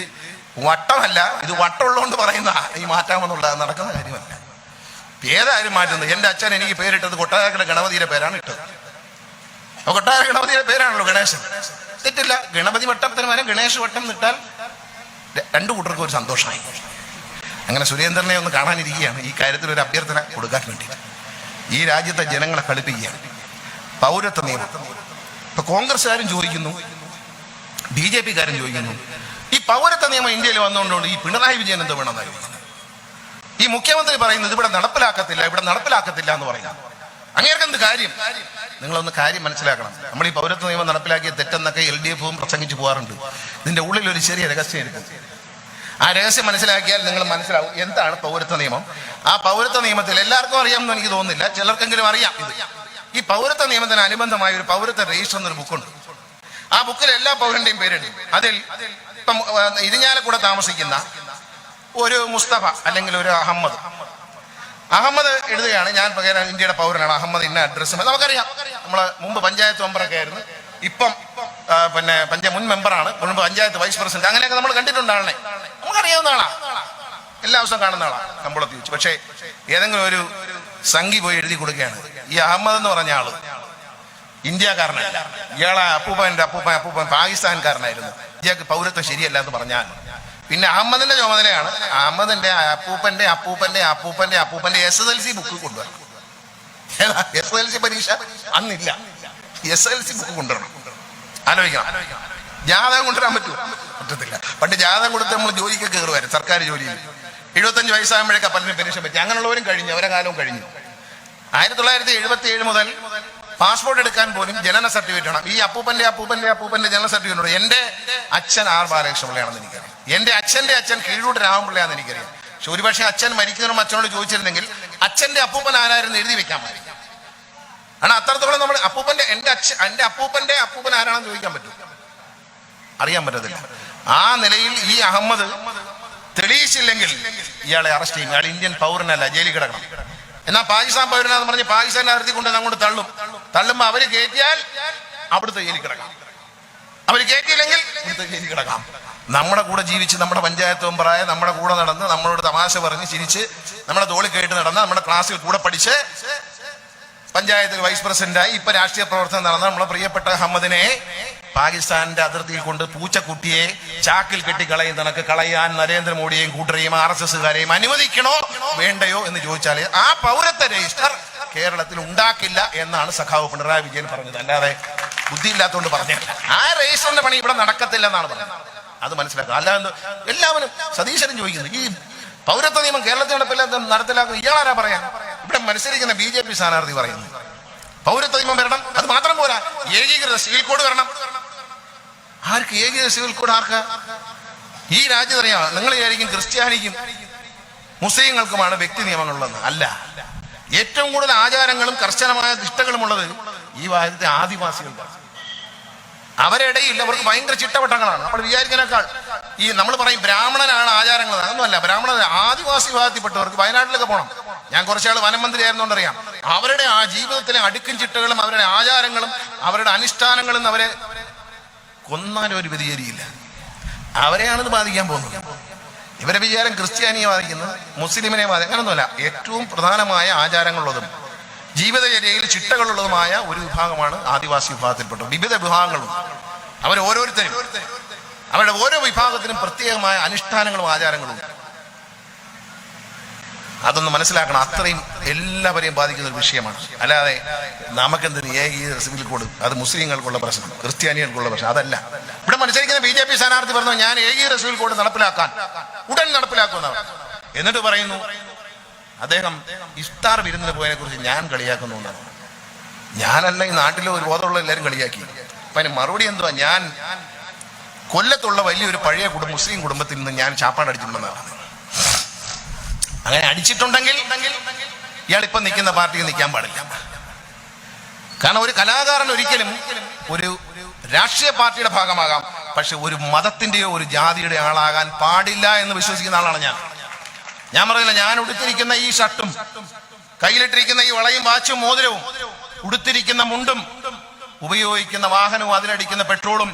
വട്ടമല്ല, ഇത് വട്ടമുള്ളതുകൊണ്ട് പറയുന്ന ഈ മാറ്റാമെന്നുള്ള നടക്കുന്ന കാര്യമല്ല. ഏതായാലും മാറ്റുന്നത്. എൻ്റെ അച്ഛൻ എനിക്ക് പേരിട്ടത് കൊട്ടാരക്കര ഗണപതിയുടെ പേരാണ് ഇട്ടത്. കൊട്ടാര ഗണപതിയുടെ പേരാണല്ലോ ഗണേശൻ, തെറ്റില്ല. ഗണപതി വട്ടത്തിന് വരെ ഗണേശ വട്ടം നിട്ടാൽ 2 കൂട്ടർക്കും ഒരു സന്തോഷമായി. അങ്ങനെ സുരേന്ദ്രനെ ഒന്ന് കാണാനിരിക്കുകയാണ്. ഈ കാര്യത്തിൽ ഒരു അഭ്യർത്ഥന കൊടുക്കാൻ വേണ്ടി ഈ രാജ്യത്തെ ജനങ്ങളെ കളിപ്പിക്കുകയാണ്. പൗരത്വ നിയമം ഇപ്പൊ കോൺഗ്രസ്സുകാരും ചോദിക്കുന്നു, BJP-കാരും ചോദിക്കുന്നു, ഈ പൗരത്വ നിയമം ഇന്ത്യയിൽ വന്നുകൊണ്ടുകൊണ്ട് ഈ പിണറായി വിജയൻ എന്ത് വേണമെന്നാണ് ചോദിക്കുന്നത്. ഈ മുഖ്യമന്ത്രി പറയുന്നത് ഇവിടെ നടപ്പിലാക്കത്തില്ല എന്ന് പറയുന്നു. അങ്ങേർക്ക് എന്ത് കാര്യം? നിങ്ങളൊന്ന് കാര്യം മനസ്സിലാക്കണം. നമ്മൾ ഈ പൗരത്വ നിയമം നടപ്പിലാക്കിയ തെറ്റെന്നൊക്കെ LDF-ഉം പ്രസംഗിച്ച് പോകാറുണ്ട്. ഇതിന്റെ ഉള്ളിൽ ഒരു ചെറിയ രഹസ്യം ഇരിക്കും. ആ രഹസ്യം മനസ്സിലാക്കിയാൽ നിങ്ങൾ മനസ്സിലാവും എന്താണ് പൗരത്വ നിയമം. ആ പൗരത്വ നിയമത്തിൽ എല്ലാവർക്കും അറിയാമെന്ന് എനിക്ക് തോന്നുന്നില്ല, ചിലർക്കെങ്കിലും അറിയാം. ഈ പൗരത്വ നിയമത്തിന് അനുബന്ധമായ ഒരു പൗരത്വ രജിസ്റ്റർ എന്നൊരു ബുക്കുണ്ട്. ആ ബുക്കിൽ എല്ലാ പൗരന്റെയും പേരെഴുതും. അതിൽ ഇപ്പം ഇരിഞ്ഞാലക്കുട താമസിക്കുന്ന ഒരു മുസ്തഫ അല്ലെങ്കിൽ ഒരു അഹമ്മദ് എഴുതുകയാണ്, ഞാൻ ഇന്ത്യയുടെ പൗരനാണ്, അഹമ്മദ് ഇന്ന അഡ്രസ്സ്. നമുക്കറിയാം, നമ്മള് മുമ്പ് പഞ്ചായത്ത് മെമ്പറൊക്കെ ആയിരുന്നു, ഇപ്പം മുൻ മെമ്പറാണ്, മുൻപ് പഞ്ചായത്ത് വൈസ് പ്രസിഡന്റ്, അങ്ങനെയൊക്കെ നമ്മൾ കണ്ടിട്ടുണ്ട് ആളെ. നമുക്കറിയാവുന്ന ആളാ, എല്ലാ ദിവസവും കാണുന്ന ആളാ കമ്പോളത്തിൽ വെച്ച്. പക്ഷേ ഏതെങ്കിലും ഒരു സംഘി പോയി എഴുതി കൊടുക്കുകയാണ്, ഈ അഹമ്മദ് എന്ന് പറഞ്ഞ ആള് ഇന്ത്യക്കാരനല്ല, ഇയാളെ അപ്പൂപ്പൻ പാകിസ്ഥാൻകാരനായിരുന്നു, ഇയാൾക്ക് പൗരത്വം ശരിയല്ല എന്ന് പറഞ്ഞാൽ പിന്നെ അഹമ്മദിന്റെ ചുമതലയാണ് അഹമ്മദിന്റെ അപ്പൂപ്പന്റെ SSLC ബുക്ക് കൊണ്ടുവരണം. SSLC പരീക്ഷ അന്നില്ല, SSLC ബുക്ക് കൊണ്ടുവരണം. ആലോചിക്കണം, ജാതകം കൊണ്ടുവരാൻ പറ്റത്തില്ല. പണ്ട് ജാതകം കൊടുത്ത് നമ്മൾ ജോലിക്ക് കയറുമായിരുന്നു, സർക്കാർ ജോലിയിൽ. 75 വയസ്സാകുമ്പോഴേക്കാ പലരും പരീക്ഷ പറ്റി. അങ്ങനെയുള്ളവരും കഴിഞ്ഞു, അവരെ കാലവും കഴിഞ്ഞു. 1977 മുതൽ പാസ്പോർട്ട് എടുക്കാൻ പോലും ജനന സർട്ടിഫിക്കറ്റ് വേണം. ഈ അപ്പൂപ്പന്റെ ജനന സർട്ടിഫിക്കറ്റ് ഉണ്ട്. എന്റെ അച്ഛൻ R ബാലകൃഷ്ണപിള്ളയാണെന്ന് എനിക്കറിയാം, എന്റെ അച്ഛന്റെ അച്ഛൻ കീഴൂട്ട് രാമപിള്ളയാണെന്ന് എനിക്കറിയാം. പക്ഷെ ഒരുപക്ഷെ അച്ഛൻ മരിക്കുന്നതിനും അച്ഛനോട് ചോദിച്ചിരുന്നെങ്കിൽ അച്ഛന്റെ അപ്പൂപ്പൻ ആരായിരുന്നു എഴുതി വെക്കാൻ പറ്റും. കാരണം അത്രത്തോളം നമ്മൾ എന്റെ അപ്പൂപ്പൻ ആരാണെന്ന് ചോദിക്കാൻ പറ്റും, അറിയാൻ പറ്റത്തില്ല. ആ നിലയിൽ ഈ അഹമ്മദ് തെളിയിച്ചില്ലെങ്കിൽ ഇയാളെ അറസ്റ്റ് ചെയ്യും. ഇയാൾ ഇന്ത്യൻ പൗരനല്ല, ജയിലിൽ കിടക്കണം. എന്നാൽ പാകിസ്ഥാൻ പൗരനാന്ന് പറഞ്ഞ് പാകിസ്ഥാനെ അതിർത്തി കൊണ്ട് അങ്ങോട്ട് തള്ളുമ്പോ അവര് കയറ്റിയാൽ അവിടുത്തെ ജയിലിൽ കിടക്കാം, അവര് കയറ്റിയില്ലെങ്കിൽ ഇവിടുത്തെ ജയിലിൽ കിടക്കാം. നമ്മുടെ കൂടെ ജീവിച്ച്, നമ്മുടെ പഞ്ചായത്ത് മെമ്പറായ നമ്മുടെ കൂടെ നടന്ന്, നമ്മളോട് തമാശ പറഞ്ഞ് ചിരിച്ച്, നമ്മുടെ തോളിൽ കേട്ട് നടന്ന്, നമ്മുടെ ക്ലാസ്സിൽ കൂടെ പഠിച്ച് പഞ്ചായത്തിൽ വൈസ് പ്രസിഡന്റായി ഇപ്പൊ രാഷ്ട്രീയ പ്രവർത്തനം നടന്ന നമ്മളെ പ്രിയപ്പെട്ട അഹമ്മദിനെ പാകിസ്ഥാന്റെ അതിർത്തിയിൽ കൊണ്ട് പൂച്ചക്കുട്ടിയെ ചാക്കിൽ കെട്ടിക്കളയുന്നതൊക്കെ കളയാൻ നരേന്ദ്രമോദിയെയും കൂട്ടരെയും RSSകാരെയും അനുവദിക്കണോ വേണ്ടയോ എന്ന് ചോദിച്ചാൽ ആ പൗരത്വ രജിസ്റ്റർ കേരളത്തിൽ ഉണ്ടാക്കില്ല എന്നാണ് സഖാവ് പിണറായി വിജയൻ പറഞ്ഞത്. അല്ലാതെ ബുദ്ധിയില്ലാത്തതുകൊണ്ട് പറഞ്ഞല്ല. ആ രജിസ്റ്ററിന്റെ പണി ഇവിടെ നടക്കത്തില്ല എന്നാണ് പറഞ്ഞത്. അത് മനസ്സിലാക്കുക. അല്ലാതെ എല്ലാവരും സതീശനും ചോദിക്കുന്നു, ഈ പൗരത്വ നിയമം കേരളത്തിൽ നടപ്പിലാക്കുന്ന ഇയാളാരാ പറയാൻ? ഇവിടെ മത്സരിക്കുന്ന BJP സ്ഥാനാർത്ഥി പറയുന്നു പൗരത്വ നിയമം വരണം. അത് മാത്രം പോരാ, ഏകീകൃത സിവിൽ കോഡ് വരണം. ആർക്ക് ഏകീകൃത സിവിൽ കോഡ്? ആർക്കാ? ഈ രാജ്യത്തറിയാം. നിങ്ങൾ വിചാരിക്കും ക്രിസ്ത്യാനിക്കും മുസ്ലിങ്ങൾക്കുമാണ് വ്യക്തി നിയമങ്ങളുള്ളതെന്ന്. അല്ല, ഏറ്റവും കൂടുതൽ ആചാരങ്ങളും കർശനമായ നിഷ്ഠകളും ഉള്ളത് ഈ രാജ്യത്തെ ആദിവാസികൾക്കാണ്. അവരുടെ ഇല്ല, അവർക്ക് ഭയങ്കര ചിട്ടവട്ടങ്ങളാണ്. നമ്മൾ വിചാരിക്കുന്നതിനേക്കാൾ ഈ നമ്മൾ പറയും ബ്രാഹ്മണനാണ് ആചാരങ്ങൾ. അതൊന്നുമല്ല. ബ്രാഹ്മണ ആദിവാസി വിഭാഗത്തിൽപ്പെട്ടവർക്ക് വയനാട്ടിലൊക്കെ പോകണം. ഞാൻ കുറച്ചാൾ വനം മന്ത്രി ആയിരുന്നോണ്ടറിയാം. അവരുടെ ആ ജീവിതത്തിലെ അടുക്കും ചിട്ടകളും അവരുടെ ആചാരങ്ങളും അവരുടെ അനുഷ്ഠാനങ്ങളും അവരെ കൊന്നാലും ഒരു വ്യതിചരിയില്ല. അവരെയാണിത് ബാധിക്കാൻ പോകുന്നത്. ഇവരെ വിചാരം ക്രിസ്ത്യാനിയെ ബാധിക്കുന്നത്, മുസ്ലിമിനെ ബാധിക്കും, അങ്ങനൊന്നുമല്ല. ഏറ്റവും പ്രധാനമായ ആചാരങ്ങളുള്ളതും ജീവിതചര്യയിൽ ചിട്ടകളുള്ളതുമായ ഒരു വിഭാഗമാണ് ആദിവാസി വിഭാഗത്തിൽപ്പെട്ട. വിവിധ വിഭാഗങ്ങളും ഓരോരുത്തരും അവരുടെ ഓരോ വിഭാഗത്തിനും പ്രത്യേകമായ അനുഷ്ഠാനങ്ങളും ആചാരങ്ങളും. അതൊന്ന് മനസ്സിലാക്കണം. അത്രയും എല്ലാവരെയും ബാധിക്കുന്ന ഒരു വിഷയമാണ്. അല്ലാതെ നമുക്കെന്തിന് ഏകീകൃത സിവിൽ കോഡ്? അത് മുസ്ലിങ്ങൾക്കുള്ള പ്രശ്നം, ക്രിസ്ത്യാനികൾക്കുള്ള പ്രശ്നം. അതല്ല. ഇവിടെ മത്സരിക്കുന്ന BJP സ്ഥാനാർത്ഥി പറഞ്ഞു ഞാൻ ഏകീകൃത സിവിൽ കോഡ് ഉടൻ നടപ്പിലാക്കുമെന്നാണ്. എന്നിട്ട് പറയുന്നു അദ്ദേഹം ഇഫ്താർ വിരുന്നിന് പോയതിനെ കുറിച്ച് ഞാൻ കളിയാക്കുന്നു എന്നാണ്. ഞാനല്ല, ഈ നാട്ടിലെ ഒരു ബോധമുള്ള എല്ലാവരും കളിയാക്കി. അപ്പൊ അതിന് മറുപടി എന്തുവാ? ഞാൻ കൊല്ലത്തുള്ള വലിയൊരു പഴയ മുസ്ലിം കുടുംബത്തിൽ നിന്ന് ഞാൻ ചാപ്പാട് അടിച്ചിട്ടുണ്ടെന്നാണ്. അങ്ങനെ അടിച്ചിട്ടുണ്ടെങ്കിൽ ഇയാൾ ഇപ്പം നിൽക്കുന്ന പാർട്ടിയിൽ നിൽക്കാൻ പാടില്ല. കാരണം ഒരു കലാകാരൻ ഒരിക്കലും ഒരു രാഷ്ട്രീയ പാർട്ടിയുടെ ഭാഗമാകാം, പക്ഷെ ഒരു മതത്തിന്റെയോ ഒരു ജാതിയുടെ ആളാകാൻ പാടില്ല എന്ന് വിശ്വസിക്കുന്ന ആളാണ് ഞാൻ. ഞാൻ പറയുന്നില്ല, ഞാൻ ഉടുത്തിരിക്കുന്ന ഈ ഷർട്ടും കയ്യിലിട്ടിരിക്കുന്ന ഈ വളയും വാച്ചും മോതിരവും ഉടുത്തിരിക്കുന്ന മുണ്ടും ഉപയോഗിക്കുന്ന വാഹനവും അതിലടിക്കുന്ന പെട്രോളും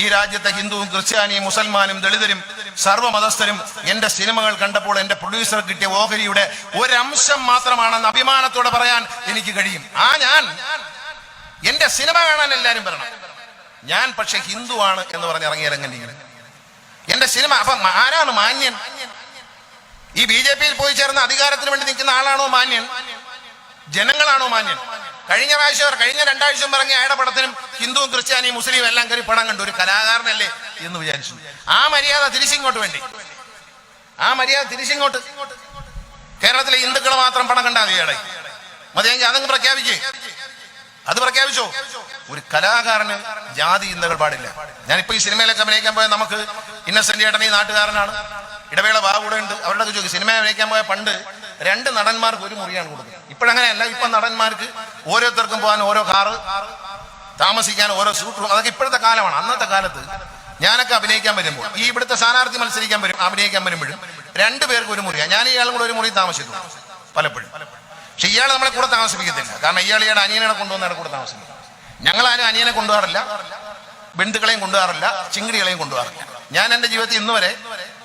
ഈ രാജ്യത്തെ ഹിന്ദുവും ക്രിസ്ത്യാനിയും മുസൽമാനും ദളിതരും സർവ്വമതസ്ഥരും എന്റെ സിനിമകൾ കണ്ടപ്പോൾ എന്റെ പ്രൊഡ്യൂസർ കിട്ടിയ ഓഹരിയുടെ ഒരംശം മാത്രമാണെന്ന് അഭിമാനത്തോടെ പറയാൻ എനിക്ക് കഴിയും. ഞാൻ എന്റെ സിനിമ കാണാൻ എല്ലാവരും പറയണം. ഞാൻ പക്ഷെ ഹിന്ദുവാണ് എന്ന് പറഞ്ഞ് ഇറങ്ങിയിറങ്ങേണ്ടി എന്റെ സിനിമ. അപ്പൊ ആരാണ് മാന്യൻ? ഈ BJPയിൽ പോയി ചേർന്ന അധികാരത്തിന് വേണ്ടി നിൽക്കുന്ന ആളാണോ മാന്യൻ? ജനങ്ങളാണോ മാന്യൻ? കഴിഞ്ഞ 2 ആഴ്ച ഇറങ്ങിയ അയാളുടെ പടത്തിനും ഹിന്ദുവും ക്രിസ്ത്യാനിയും മുസ്ലിം എല്ലാം കയറി പടം കണ്ടു. ഒരു കലാകാരനല്ലേ എന്ന് വിചാരിച്ചു. ആ മര്യാദ തിരിച്ചിങ്ങോട്ട് വേണ്ടി, കേരളത്തിലെ ഹിന്ദുക്കളെ മാത്രം പടം കണ്ടാൽ മതിയാടെ മതിയെങ്കിൽ അതങ്ങ് പ്രഖ്യാപിക്കേ. അത് പ്രഖ്യാപിച്ചോ? ഒരു കലാകാരന് ജാതി ചിന്തകൾ പാടില്ല. ഞാനിപ്പോ ഈ സിനിമയിലൊക്കെ അഭിനയിക്കാൻ പോയാൽ നമുക്ക് ഇന്നസെന്റ് ചേട്ടൻ ഈ നാട്ടുകാരനാണ്, ഇടവേള ബാബു കൂടെ ഉണ്ട്, അവരുടെ ചോദിക്കും. സിനിമ അഭിനയിക്കാൻ പോയ പണ്ട് 2 നടന്മാർക്ക് ഒരു മുറിയാണ് കൊടുക്കുന്നത്. ഇപ്പോഴങ്ങനെയല്ല. ഇപ്പൊ നടന്മാർക്ക് ഓരോരുത്തർക്കും പോകാൻ ഓരോ കാറ്, താമസിക്കാൻ ഓരോ സൂട്ട് റൂം. അതൊക്കെ ഇപ്പോഴത്തെ കാലമാണ്. അന്നത്തെ കാലത്ത് ഞാനൊക്കെ അഭിനയിക്കാൻ വരുമ്പോൾ, ഈ ഇവിടുത്തെ സ്ഥാനാർത്ഥി അഭിനയിക്കാൻ വരുമ്പോഴും 2 പേർക്ക് ഒരു മുറിയാണ്. ഞാൻ ഇയാളും കൂടെ ഒരു മുറി താമസിച്ചിട്ടുണ്ട് പലപ്പോഴും. പക്ഷെ ഇയാൾ നമ്മളെ കൂടെ താമസിപ്പിക്കത്തില്ല. കാരണം ഇയാളുടെ അനിയനെ കൊണ്ടുവന്നാണ് കൂടെ താമസിക്കുന്നത്. ഞങ്ങളാരും അനിയനെ കൊണ്ടുപോകാറില്ല, ബന്ധുക്കളെയും കൊണ്ടുപോകാറില്ല, ചിങ്കിടികളെയും കൊണ്ടുപോകാറില്ല. ഞാൻ എൻ്റെ ജീവിതത്തിൽ ഇന്ന് വരെ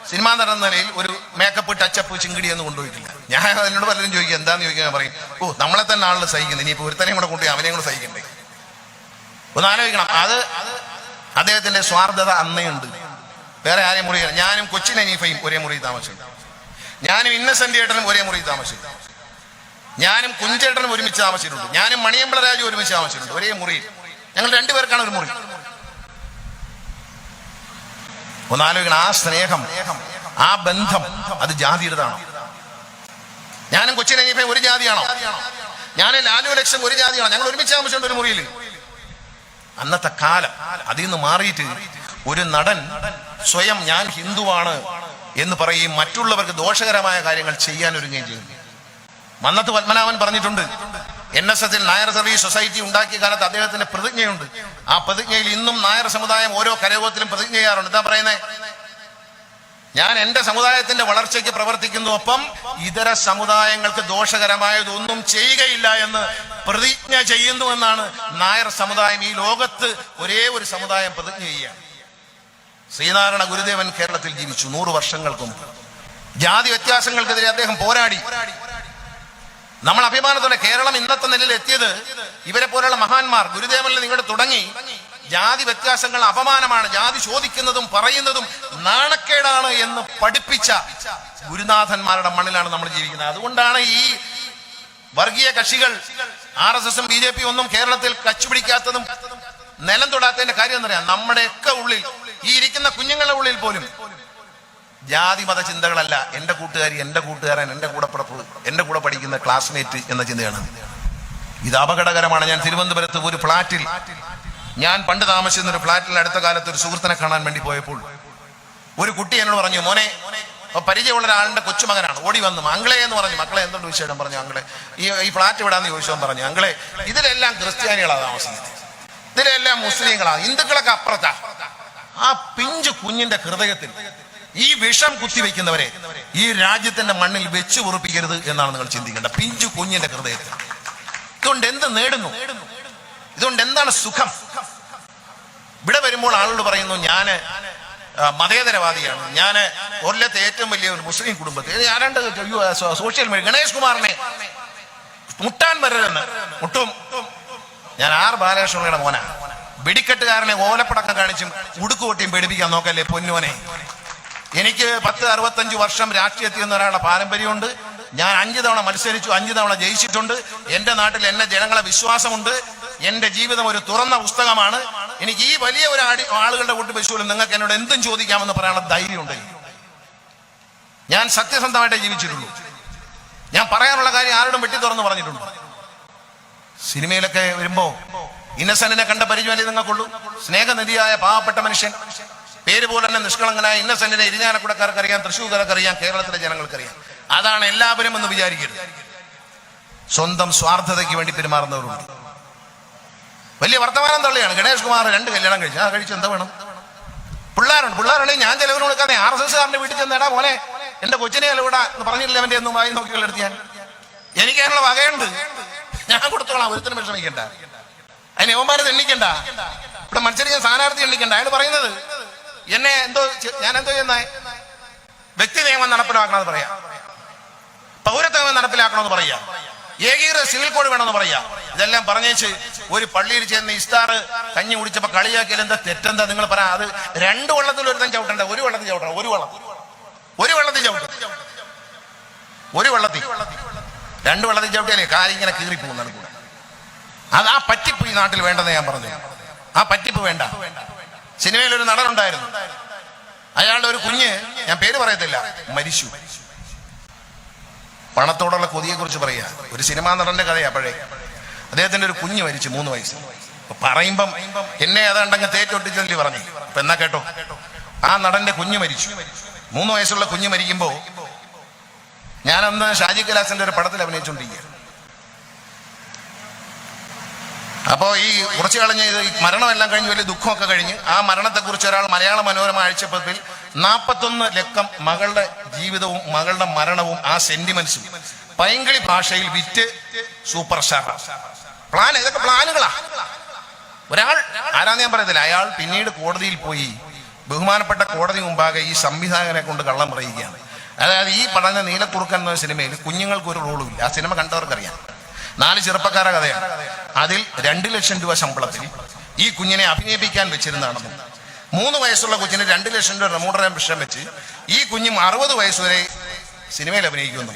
സിനിമാ നടന്ന നിലയിൽ ഒരു മേക്കപ്പ്, ടച്ചപ്പ്, ചിങ്കിടി ഒന്നും കൊണ്ടുപോയിട്ടില്ല. ഞാൻ എന്നോട് പലരും ചോദിക്കും എന്താന്ന് ചോദിക്കാൻ പറയും, നമ്മളെ തന്നെ ആളുകൾ സഹിക്കുന്നത്, ഇനിയിപ്പോൾ ഒരുത്തനെയും കൂടെ കൊണ്ടുപോയി അവനെയും കൂടെ സഹിക്കണ്ടേ? ഒന്ന് ആലോചിക്കണം. അത് അദ്ദേഹത്തിന്റെ സ്വാർത്ഥത അന്നേ ഉണ്ട്. വേറെ ആരെയും മുറി, ഞാനും കൊച്ചിൻ അനീഫയും ഒരേ മുറി താമസിച്ചു, ഞാനും ഇന്നസെന്റ് ചേട്ടനും ഒരേ മുറി താമസിച്ചു, ഞാനും കുഞ്ചേട്ടനും ഒരുമിച്ച് താമസിച്ചിട്ടുണ്ട്, ഞാനും മണിയമ്പള രാജു ഒരുമിച്ച് താമസിച്ചിട്ടുണ്ട് ഒരേ മുറിയിൽ. ഞങ്ങൾ 2 പേർക്കാണ് ഒരു മുറി. ഒന്ന് ആലോചിക്കണം. ആ സ്നേഹം, ആ ബന്ധം, അത് ജാതിയുടേതാണോ? ഞാനും കൊച്ചിൻ അനീഫയും ഒരു ജാതിയാണോ? ഞാനും ലാലു ലക്ഷം ഒരു ജാതിയാണോ? ഞങ്ങൾ ഒരുമിച്ച് താമസിച്ചിട്ടുണ്ട് ഒരു മുറിയിൽ. അന്നത്തെ കാലം അതിൽ നിന്ന് മാറിയിട്ട് ഒരു നടൻ സ്വയം ഞാൻ ഹിന്ദുവാണ് എന്ന് പറയുകയും മറ്റുള്ളവർക്ക് ദോഷകരമായ കാര്യങ്ങൾ ചെയ്യാൻ ഒരുങ്ങുകയും ചെയ്യുന്നു. മന്നത്ത് പത്മനാഭൻ പറഞ്ഞിട്ടുണ്ട്, NSSൽ നായർ സർവീസ് സൊസൈറ്റി ഉണ്ടാക്കിയ കാലത്ത് അദ്ദേഹത്തിന്റെ പ്രതിജ്ഞയുണ്ട്. ആ പ്രതിജ്ഞയിൽ ഇന്നും നായർ സമുദായം ഓരോ കരയോഗത്തിലും പ്രതിജ്ഞ ചെയ്യാറുണ്ട്. എന്താ പറയുന്നത്? ഞാൻ എന്റെ സമുദായത്തിന്റെ വളർച്ചയ്ക്ക് പ്രവർത്തിക്കുന്നു, ഒപ്പം ഇതര സമുദായങ്ങൾക്ക് ദോഷകരമായതൊന്നും ചെയ്യുകയില്ല എന്ന് പ്രതിജ്ഞ ചെയ്യുന്നു എന്നാണ് നായർ സമുദായം. ഈ ലോകത്ത് ഒരേ ഒരു സമുദായം പ്രതിജ്ഞ ചെയ്യുകയാണ്. ശ്രീനാരായണ ഗുരുദേവൻ കേരളത്തിൽ ജീവിച്ചു 100 വർഷങ്ങൾക്ക് മുമ്പ്. ജാതി വ്യത്യാസങ്ങൾക്കെതിരെ അദ്ദേഹം പോരാടി. നമ്മൾ അഭിമാനത്തോടെ കേരളം ഇന്നത്തെ നിലയിൽ എത്തിയത് ഇവരെ പോലുള്ള മഹാന്മാർ ഗുരുദേവനിൽ നിങ്ങളുടെ തുടങ്ങി ജാതി വ്യത്യാസങ്ങൾ അപമാനമാണ്, ജാതി ചോദിക്കുന്നതും പറയുന്നതും നാണക്കേടാണ് എന്ന് പഠിപ്പിച്ച ഗുരുനാഥന്മാരുടെ മണ്ണിലാണ് നമ്മൾ ജീവിക്കുന്നത്. അതുകൊണ്ടാണ് ഈ വർഗീയ കക്ഷികൾ RSSും BJP ഒന്നും കേരളത്തിൽ കച്ചുപിടിക്കാത്തതും നിലം തൊടാത്തതിന്റെ കാര്യം എന്നറിയാം. നമ്മുടെയൊക്കെ ഉള്ളിൽ, ഈ ഇരിക്കുന്ന കുഞ്ഞുങ്ങളുടെ ഉള്ളിൽ പോലും ജാതി മത ചിന്തകളല്ല. എന്റെ കൂട്ടുകാരി, എന്റെ കൂട്ടുകാരൻ, എന്റെ കൂടപ്പിറപ്പ്, എന്റെ കൂടെ പഠിക്കുന്ന ക്ലാസ്മേറ്റ് എന്ന ചിന്തയാണ്. ഇത് അപകടകരമാണ്. ഞാൻ തിരുവനന്തപുരത്ത് ഒരു ഫ്ലാറ്റിൽ, ഞാൻ പണ്ട് താമസിക്കുന്ന ഒരു ഫ്ലാറ്റിൽ അടുത്ത കാലത്ത് ഒരു സുഹൃത്തിനെ കാണാൻ വേണ്ടി പോയപ്പോൾ ഒരു കുട്ടി എന്നോട് പറഞ്ഞു, മോനെ, പരിചയമുള്ള ഒരാളുടെ കൊച്ചുമകനാണ്, ഓടി വന്നു അങ്ങളെ എന്ന് പറഞ്ഞു. മക്കളെ എന്തുകൊണ്ട് വിശേഷം? പറഞ്ഞു അങ്ങളെ ഈ ഫ്ലാറ്റ് വിടാന്ന് ചോദിച്ചോ. പറഞ്ഞു അങ്ങളെ ഇതിലെല്ലാം ക്രിസ്ത്യാനികളാണ് താമസിക്കുന്നത്, ഇതിലെല്ലാം മുസ്ലിങ്ങളാണ്, ഹിന്ദുക്കളൊക്കെ അപ്പുറത്താ. ആ പിഞ്ചു കുഞ്ഞിന്റെ ഹൃദയത്തിൽ ഈ വിഷം കുത്തിവെക്കുന്നവരെ ഈ രാജ്യത്തിന്റെ മണ്ണിൽ വെച്ച് ഉറപ്പിക്കരുത് എന്നാണ് നിങ്ങൾ ചിന്തിക്കേണ്ടത്. പിഞ്ചു കുഞ്ഞിന്റെ ഹൃദയത്തിൽ. ഇതുകൊണ്ട് എന്ത് നേടുന്നു? ഇതുകൊണ്ട് എന്താണ് സുഖം? ഇവിടെ വരുമ്പോൾ ആളുകൾ പറയുന്നു ഞാൻ മതേതരവാദിയാണ്, ഞാൻ കൊല്ലത്തെ ഏറ്റവും വലിയ ഒരു മുസ്ലിം കുടുംബത്തിൽ ആരാണ്ട് സോഷ്യൽ മീഡിയ ഗണേഷ് കുമാറിനെ മുട്ടാൻ വരരുതെന്ന് മുട്ടും. ഞാൻ ബാലകൃഷ്ണയുടെ മോനാണ്. വെടിക്കെട്ടുകാരനെ ഓലപ്പടക്കം കാണിച്ചും ഉടുക്കുകൊട്ടിയും പേടിപ്പിക്കാൻ നോക്കല്ലേ പൊന്നുവനെ. എനിക്ക് 10-65 വർഷം രാഷ്ട്രീയത്തിൽ നിന്ന് ഒരാളുടെ പാരമ്പര്യമുണ്ട്. ഞാൻ 5 തവണ മത്സരിച്ചു, 5 തവണ ജയിച്ചിട്ടുണ്ട്. എന്റെ നാട്ടിൽ എന്നെ ജനങ്ങളെ വിശ്വാസമുണ്ട്. എന്റെ ജീവിതം ഒരു തുറന്ന പുസ്തകമാണ്. എനിക്ക് ഈ വലിയ ഒരു ആളുകളുടെ കൂട്ട് പശുവിലും നിങ്ങൾക്ക് എന്നോട് എന്തും ചോദിക്കാമെന്ന് പറയാനുള്ള ധൈര്യമുണ്ട്. ഞാൻ സത്യസന്ധമായിട്ടേ ജീവിച്ചിട്ടുള്ളൂ. ഞാൻ പറയാനുള്ള കാര്യം ആരോടും വെട്ടി തുറന്ന് പറഞ്ഞിട്ടുണ്ട്. സിനിമയിലൊക്കെ വരുമ്പോ ഇന്നസെന്റിനെ കണ്ട പരിചയമല്ലേ നിങ്ങൾക്കുള്ളൂ? സ്നേഹനിധിയായ പാവപ്പെട്ട മനുഷ്യൻ, പേര് പോലെ തന്നെ നിഷ്കളങ്കനായ ഇന്നസെന്റിനെ ഇരിഞ്ഞാലക്കുടക്കാർക്കറിയാം, തൃശ്ശൂർക്കാർക്കറിയാം, കേരളത്തിലെ ജനങ്ങൾക്കറിയാം. അതാണ് എല്ലാവരും എന്ന് വിചാരിക്കരുത്. സ്വന്തം സ്വാർത്ഥതയ്ക്ക് വേണ്ടി പെരുമാറുന്നവരുണ്ട്. വലിയ വർത്തമാനം തള്ളിയാണ്. ഗണേഷ് കുമാർ 2 കല്യാണം കഴിച്ചു. കഴിച്ചു എന്താ വേണം? പിള്ളേരുണ്ടെങ്കിൽ ഞാൻ ചെലവിന് കൊടുക്കാതെ RSSകാരന്റെ വീട്ടിൽ ചെന്നേടാ പോലെ എന്റെ കൊച്ചിനെ അലവിടാ എന്ന് പറഞ്ഞില്ല. അവന്റെ ഒന്നും വായി നോക്കികളെടുത്ത് എനിക്ക് അതിനുള്ള വകയുണ്ട്, ഞാൻ കൊടുത്തോളാം, ഒരുത്തരം വിഷമിക്കണ്ട. അതിന് യവന്മാരത് എണ്ണിക്കണ്ട. ഇവിടെ മത്സരിക്കാൻ സ്ഥാനാർത്ഥി എണ്ണിക്കണ്ട. അയാൾ പറയുന്നത് എന്നെ ഞാൻ എന്തോ ചെയ്യുന്ന വ്യക്തി നിയമം നടപ്പിലാക്കണമെന്ന് പറയാം, പൗരത്വ നിയമം നടപ്പിലാക്കണമെന്ന് പറയാം, ഏകീകൃത സിവിൽ കോഡ് വേണമെന്ന് പറയാം. ഇതെല്ലാം പറഞ്ഞേച്ച് ഒരു പള്ളിയിൽ ചെന്ന് ഇസ്താർ കഞ്ഞി കുടിച്ചപ്പോ കളിയാക്കിയാൽ എന്താ തെറ്റെന്താ നിങ്ങൾ പറയാം? അത് 2 വെള്ളത്തിൽ ഒരുത്തം ചവിട്ടണ്ട, ഒരു വെള്ളത്തിൽ ചവിട്ടണം. ഒരു വെള്ളത്തിൽ ചവിട്ടും, 2 വെള്ളത്തിൽ ചവിട്ടിയാലേ കാലിങ്ങനെ കീറിപ്പോകുന്നതാണ് കൂടെ. അത് ആ പറ്റിപ്പ് ഈ നാട്ടിൽ വേണ്ടെന്ന് ഞാൻ പറഞ്ഞു. ആ പറ്റിപ്പ് വേണ്ട. സിനിമയിൽ ഒരു നടനുണ്ടായിരുന്നു, അയാളുടെ ഒരു കുഞ്ഞ്, ഞാൻ പേര് പറയത്തില്ല, മരിച്ചു. പണത്തോടുള്ള കൊതിയെ കുറിച്ച് പറയാ. ഒരു സിനിമാ നടന്റെ കഥയാ. പഴയ അദ്ദേഹത്തിന്റെ ഒരു കുഞ്ഞ് മരിച്ചു, 3 വയസ്സ്. പറയുമ്പം എന്നെ ഏതാണ്ടെങ്കിൽ തേറ്റൊട്ടിച്ചല്ലേ പറഞ്ഞു. അപ്പൊ എന്നാ കേട്ടോ, ആ നടന്റെ കുഞ്ഞ് മരിച്ചു. 3 വയസ്സുള്ള കുഞ്ഞ് മരിക്കുമ്പോ ഞാനന്ന് ഷാജി കലാസിന്റെ ഒരു പടത്തിൽ അഭിനയിച്ചുകൊണ്ടിരിക്കുക. അപ്പോ ഈ കുറച്ചു കളഞ്ഞ് ഈ മരണമെല്ലാം കഴിഞ്ഞ് വലിയ ദുഃഖമൊക്കെ കഴിഞ്ഞ് ആ മരണത്തെക്കുറിച്ച് ഒരാൾ മലയാള മനോരമ ആഴ്ചപ്പതിൽ 41 ലക്കം മകളുടെ ജീവിതവും മകളുടെ മരണവും ആ സെന്റിമെന്റ്സും പൈങ്കിളി ഭാഷയിൽ വിറ്റ് സൂപ്പർ സ്റ്റാർ പ്ലാൻ. ഇതൊക്കെ പ്ലാനുകളാ. ഒരാൾ ആരാന്ന് ഞാൻ പറയത്തില്ല, അയാൾ പിന്നീട് കോടതിയിൽ പോയി ബഹുമാനപ്പെട്ട കോടതി മുമ്പാകെ ഈ സംവിധായകനെ കൊണ്ട് കള്ളം പറയുകയാണ്. അതായത് ഈ പറഞ്ഞ നീലക്കുറുക്കൻ എന്ന സിനിമയിൽ കുഞ്ഞുങ്ങൾക്ക് ഒരു റോളും ഇല്ല. ആ സിനിമ കണ്ടവർക്കറിയാം. 4 ചെറുപ്പക്കാരുടെ കഥയാണ്. അതിൽ 2 ലക്ഷം രൂപ ശമ്പളത്തിൽ ഈ കുഞ്ഞിനെ അഭിനയിപ്പിക്കാൻ വെച്ചിരുന്നതാണെന്നും 3 വയസ്സുള്ള കുഞ്ഞിന് 2 ലക്ഷം രൂപ റെമ്യൂണറേഷൻ വെച്ച് ഈ കുഞ്ഞും 60 വയസ്സ് വരെ സിനിമയിൽ അഭിനയിക്കുന്നു.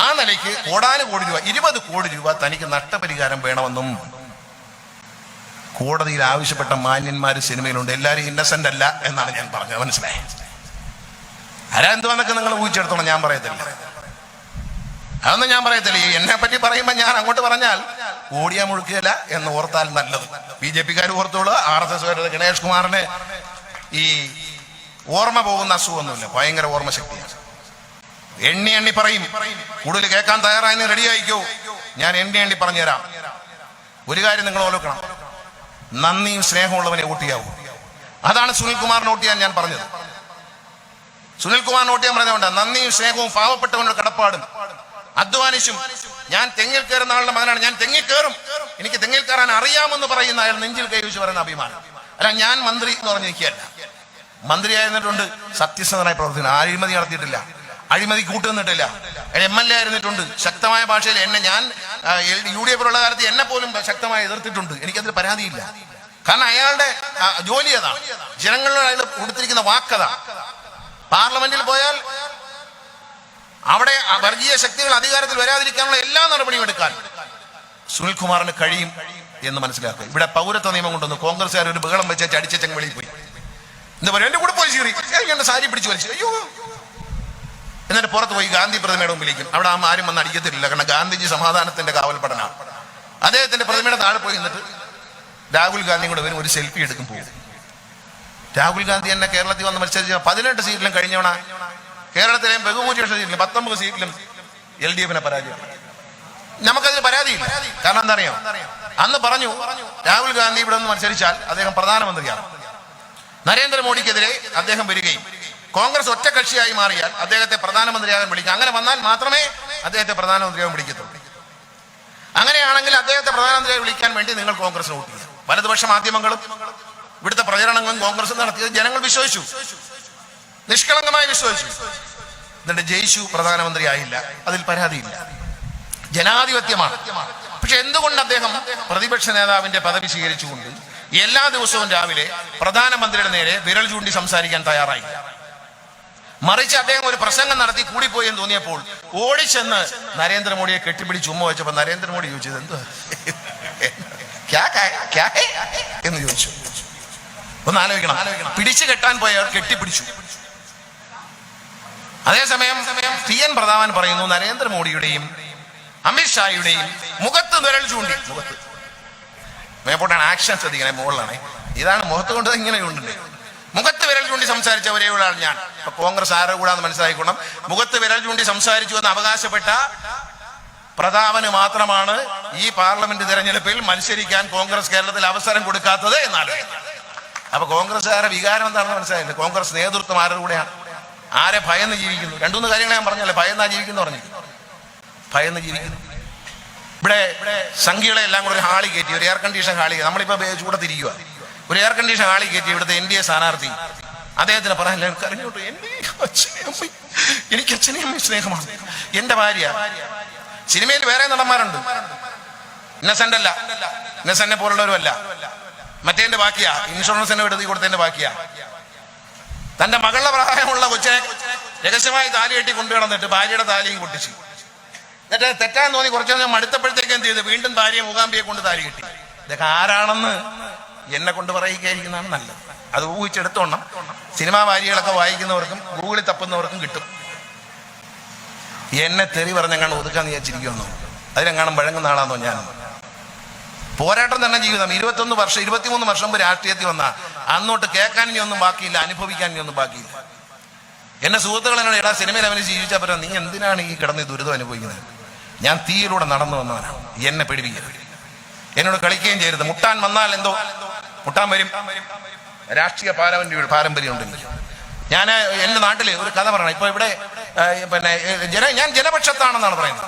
ആ നിലയ്ക്ക് കോടാനുകോടി രൂപ, 20 കോടി രൂപ തനിക്ക് നഷ്ടപരിഹാരം വേണമെന്നും കോടതിയിൽ ആവശ്യപ്പെട്ട മാന്യന്മാര് സിനിമയിലുണ്ട്. എല്ലാവരും ഇന്നസെന്റ് അല്ല എന്നാണ് ഞാൻ പറഞ്ഞത്. മനസ്സിലായി? ആരാ എന്തുവന്നൊക്കെ നിങ്ങൾ ഊഹിച്ചെടുത്തോളം ഞാൻ പറയത്തില്ല. അതൊന്നും ഞാൻ പറയത്തില്ല. എന്നെ പറ്റി പറയുമ്പോൾ ഞാൻ അങ്ങോട്ട് പറഞ്ഞാൽ ഓടിയാ മുഴുക്കുകയില്ല എന്ന് ഓർത്താൽ നല്ലത്. BJPക്കാർ ഓർത്തോളൂ. RSSകാരുടെ ഗണേഷ് കുമാറിന് ഈ ഓർമ്മ പോകുന്ന അസുഖമൊന്നുമില്ല, ഭയങ്കര ഓർമ്മശക്തിയാണ്. എണ്ണി പറയും. കൂടുതൽ കേൾക്കാൻ തയ്യാറായി റെഡി ആയിക്കോ, ഞാൻ എണ്ണി പറഞ്ഞു തരാം. ഒരു കാര്യം നിങ്ങൾ ഓർക്കണം, നന്ദിയും സ്നേഹമുള്ളവനെ വോട്ടിയാവും. അതാണ് സുനിൽകുമാറിന് വോട്ട് ചെയ്യാൻ ഞാൻ പറഞ്ഞത്. സുനിൽകുമാറിന് വോട്ട് ചെയ്യാൻ പറഞ്ഞതുകൊണ്ട് നന്ദിയും സ്നേഹവും പാവപ്പെട്ടവന്റെ കടപ്പാടും അധ്വാനിച്ചും. ഞാൻ തെങ്ങിൽ കയറുന്ന ആളുടെ മകനാണ്, ഞാൻ തെങ്ങിൽ കയറും, എനിക്ക് തെങ്ങിൽ കയറാൻ അറിയാമെന്ന് പറയുന്ന അയാൾ നെഞ്ചിൽ കൈവച്ച് പറയുന്ന അഭിമാനം. അല്ല, ഞാൻ മന്ത്രി എന്ന് പറഞ്ഞിരിക്കുകയല്ല. മന്ത്രിയായിരുന്നിട്ടുണ്ട്, സത്യസന്ധനായി പ്രവർത്തിക്കുന്നു, അഴിമതി നടത്തിയിട്ടില്ല, അഴിമതി കൂട്ടുനിന്നിട്ടില്ല. MLA ആയിരുന്നിട്ടുണ്ട്, ശക്തമായ ഭാഷയിൽ ഞാൻ UDF ഉള്ള കാലത്ത് എന്നെ പോലും ശക്തമായി എതിർത്തിട്ടുണ്ട്. എനിക്കതിൽ പരാതിയില്ല. കാരണം അയാളുടെ ജോലി അതാണ്, ജനങ്ങളുടെ അയാൾ കൊടുത്തിരിക്കുന്ന വാക്കതാണ്. പാർലമെന്റിൽ പോയാൽ അവിടെ വർഗീയ ശക്തികൾ അധികാരത്തിൽ വരാതിരിക്കാനുള്ള എല്ലാ നടപടിയും എടുക്കാൻ സുനിൽകുമാറിന് കഴിയും എന്ന് മനസ്സിലാക്കുക. ഇവിടെ പൗരത്വ നിയമം കൊണ്ടുവന്നു, കോൺഗ്രസ്സുകാർ ഒരു ബഹളം വെച്ച് അടിച്ച ചെങ്ങ് പോയി. എന്താ പറയുക, എന്റെ കൂടെ പോയി ചീറി എന്നെ സാരി പിടിച്ചു വലിച്ചു, അയ്യോ. എന്നിട്ട് പുറത്ത് പോയി ഗാന്ധി പ്രതിമയുടെ മുമ്പിലേക്കും. അവിടെ ആരും വന്ന് അടിക്കത്തില്ല, കാരണം ഗാന്ധിജി സമാധാനത്തിന്റെ കാവൽപ്പടനാണ്. അദ്ദേഹത്തിന്റെ പ്രതിമയുടെ താഴെ പോയി നിന്നിട്ട് രാഹുൽ ഗാന്ധിയും കൂടെ വരും, ഒരു സെൽഫി എടുക്കും പോകും. രാഹുൽ ഗാന്ധി എന്നെ കേരളത്തിൽ വന്ന് മത്സരിച്ച 18 സീറ്റിലും കഴിഞ്ഞവണ കേരളത്തിലെയും ബഹുഭൂരിപക്ഷ സീറ്റിലും 19 സീറ്റിലും LDF പരാജയപ്പെട്ടു. നമുക്കതിന് പരാതിയില്ല. കാരണം എന്താ അറിയോ, അന്ന് പറഞ്ഞു രാഹുൽ ഗാന്ധി ഇവിടെ നിന്ന് മത്സരിച്ചാൽ അദ്ദേഹം പ്രധാനമന്ത്രിയാണ്. നരേന്ദ്രമോദിക്കെതിരെ അദ്ദേഹം വരികയും കോൺഗ്രസ് ഒറ്റ കക്ഷിയായി മാറിയാൽ അദ്ദേഹത്തെ പ്രധാനമന്ത്രിയാകാൻ വിളിക്കും. അങ്ങനെ വന്നാൽ മാത്രമേ അദ്ദേഹത്തെ പ്രധാനമന്ത്രിയാകാൻ വിളിക്കത്തുള്ളൂ. അങ്ങനെയാണെങ്കിൽ അദ്ദേഹത്തെ പ്രധാനമന്ത്രിയായി വിളിക്കാൻ വേണ്ടി നിങ്ങൾ കോൺഗ്രസിന് വോട്ട് ചെയ്യുക. വലതുപക്ഷ മാധ്യമങ്ങളും ഇവിടുത്തെ പ്രചരണങ്ങളും കോൺഗ്രസ് നടത്തിയത് ജനങ്ങൾ വിശ്വസിച്ചു, നിഷ്കളങ്കമായി വിശ്വസിച്ചു. എന്നിട്ട് ജയിച്ചു, പ്രധാനമന്ത്രി ആയില്ല, അതിൽ പരാതിയില്ല. ജനാധിപത്യമാണ്. പക്ഷെ എന്തുകൊണ്ട് അദ്ദേഹം പ്രതിപക്ഷ നേതാവിന്റെ പദവി സ്വീകരിച്ചുകൊണ്ട് എല്ലാ ദിവസവും രാവിലെ പ്രധാനമന്ത്രിയുടെ നേരെ വിരൽ ചൂണ്ടി സംസാരിക്കാൻ തയ്യാറായില്ല? മറിച്ച് അദ്ദേഹം ഒരു പ്രസംഗം നടത്തി കൂടിപ്പോയി എന്ന് തോന്നിയപ്പോൾ ഓടിച്ചെന്ന് നരേന്ദ്രമോദിയെ കെട്ടിപ്പിടിച്ച് ഉമ്മ വെച്ചപ്പോൾ നരേന്ദ്രമോദി ചോദിച്ചത് എന്തുവാ എന്ന് ചോദിച്ചു. ഒന്ന് ആലോചിക്കണം, പിടിച്ചു കെട്ടാൻ പോയവർ കെട്ടിപ്പിടിച്ചു. അതേസമയം TN പ്രതാപൻ പറയുന്നു നരേന്ദ്രമോദിയുടെയും അമിത്ഷായുടെയും മുഖത്ത് വിരൽ ചൂണ്ടി, മുഖത്ത് മേപ്പോട്ടാണ് ആക്ഷൻ ശ്രദ്ധിക്കണേ, മുകളിലാണ്, ഇതാണ് മുഖത്ത് കൊണ്ട് ഇങ്ങനെ കൊണ്ടുണ്ട്. മുഖത്ത് വിരൽ ചൂണ്ടി സംസാരിച്ച ഒരേ ഒരാൾ ഞാൻ. ഇപ്പൊ കോൺഗ്രസ് ആരെ കൂടാന്ന് മനസ്സിലായിക്കൊള്ളും. മുഖത്ത് വിരൽ ചൂണ്ടി സംസാരിച്ചു എന്ന് അവകാശപ്പെട്ട പ്രതാപന് മാത്രമാണ് ഈ പാർലമെന്റ് തെരഞ്ഞെടുപ്പിൽ മത്സരിക്കാൻ കോൺഗ്രസ് കേരളത്തിൽ അവസരം കൊടുക്കാത്തത് എന്നാണ്. അപ്പൊ കോൺഗ്രസ്സുകാരുടെ വികാരം എന്താണെന്ന് മനസ്സിലായില്ല. കോൺഗ്രസ് നേതൃത്വം ആരുടെ കൂടെയാണ്, ആരെ ഭയന്ന് ജീവിക്കുന്നു? 2-3 കാര്യങ്ങൾ ഞാൻ പറഞ്ഞല്ലേ, ഭയന്നാ ജീവിക്കുന്നു പറഞ്ഞു, ഭയന്ന് ജീവിക്കുന്നു. ഇവിടെ സംഖ്യകളെ എല്ലാം കൂടെ ഒരു ഹാളി കയറ്റി, ഒരു എയർ കണ്ടീഷൻ ഹാളി, നമ്മളിപ്പോ ചൂടത്തിരിക്കുക, ഒരു എയർ കണ്ടീഷൻ ഹാളി കയറ്റി ഇവിടുത്തെ NDA സ്ഥാനാർത്ഥി അദ്ദേഹത്തിന് പറയാൻ കരഞ്ഞോട്ടു, എനിക്ക് അച്ഛനെയും അമ്മയും സ്നേഹമാണ്, എന്റെ ഭാര്യ. സിനിമയിൽ വേറെ നടന്മാരുണ്ട്, ഇന്നസെന്റ് അല്ല, ഇന്നസെന്റിനെ പോലുള്ളവരുമല്ല, മറ്റേന്റെ ബാക്കിയാ, ഇൻഷുറൻസിനെ എഴുതി കൊടുത്തതിന്റെ ബാക്കിയാ. തന്റെ മകളുടെ പ്രായമുള്ള കൊച്ചിനെ രഹസ്യമായി താലി കെട്ടി കൊണ്ടുകിടന്നിട്ട് ഭാര്യയുടെ താലിയും പൊട്ടിച്ചു. എന്നിട്ട് തെറ്റാൻ തോന്നി കുറച്ചു നേരം മടുത്തപ്പോഴത്തേക്ക് എന്ത് ചെയ്ത് വീണ്ടും ഭാര്യയെ മൂകാംബിയെ കൊണ്ട് താലി കെട്ടി. ഇതൊക്കെ ആരാണെന്ന് എന്നെ കൊണ്ട് പറയിക്കാതിരിക്കുന്നതാണ് നല്ലത്. അത് ഊഹിച്ചെടുത്തോണം. സിനിമാ വാരികളൊക്കെ വായിക്കുന്നവർക്കും ഗൂഗിളിൽ തപ്പുന്നവർക്കും കിട്ടും. എന്നെ തെറി പറഞ്ഞെങ്ങാണ്ട് ഒതുക്കാന്ന് വിചാരിച്ചിരിക്കുമെന്നോ, അതിനെങ്ങാനും വഴങ്ങുന്ന ആളാന്നോ ഞാൻ? പോരാട്ടം തന്നെ ജീവിതം. 23 വർഷം മുമ്പ് രാഷ്ട്രീയത്തിൽ വന്ന അന്നോട്ട് കേൾക്കാൻ ഇനി ഒന്നും ബാക്കിയില്ല, അനുഭവിക്കാൻ ഇനി ഒന്നും ബാക്കിയില്ല. എന്നെ സുഹൃത്തുക്കൾ എന്നോട് എടാ സിനിമയിൽ അവന് ജീവിച്ചാൽ പറ്റാ, നീ എന്തിനാണ് ഈ കിടന്ന് ദുരിതം അനുഭവിക്കുന്നത്? ഞാൻ തീയിലൂടെ നടന്നു വന്നവനാണ്, എന്നെ പേടിപ്പിക്കരുത്, എന്നോട് കളിക്കുകയും ചെയ്യരുത്. മുട്ടാൻ വന്നാൽ എന്തോ മുട്ടാൻ വരും. രാഷ്ട്രീയ പാരമ്പര്യം ഉണ്ട് എനിക്ക്. ഞാൻ എൻ്റെ നാട്ടില് ഒരു കഥ പറയണം. ഇപ്പൊ ഇവിടെ ഞാൻ ജനപക്ഷത്താണെന്നാണ് പറയുന്നത്.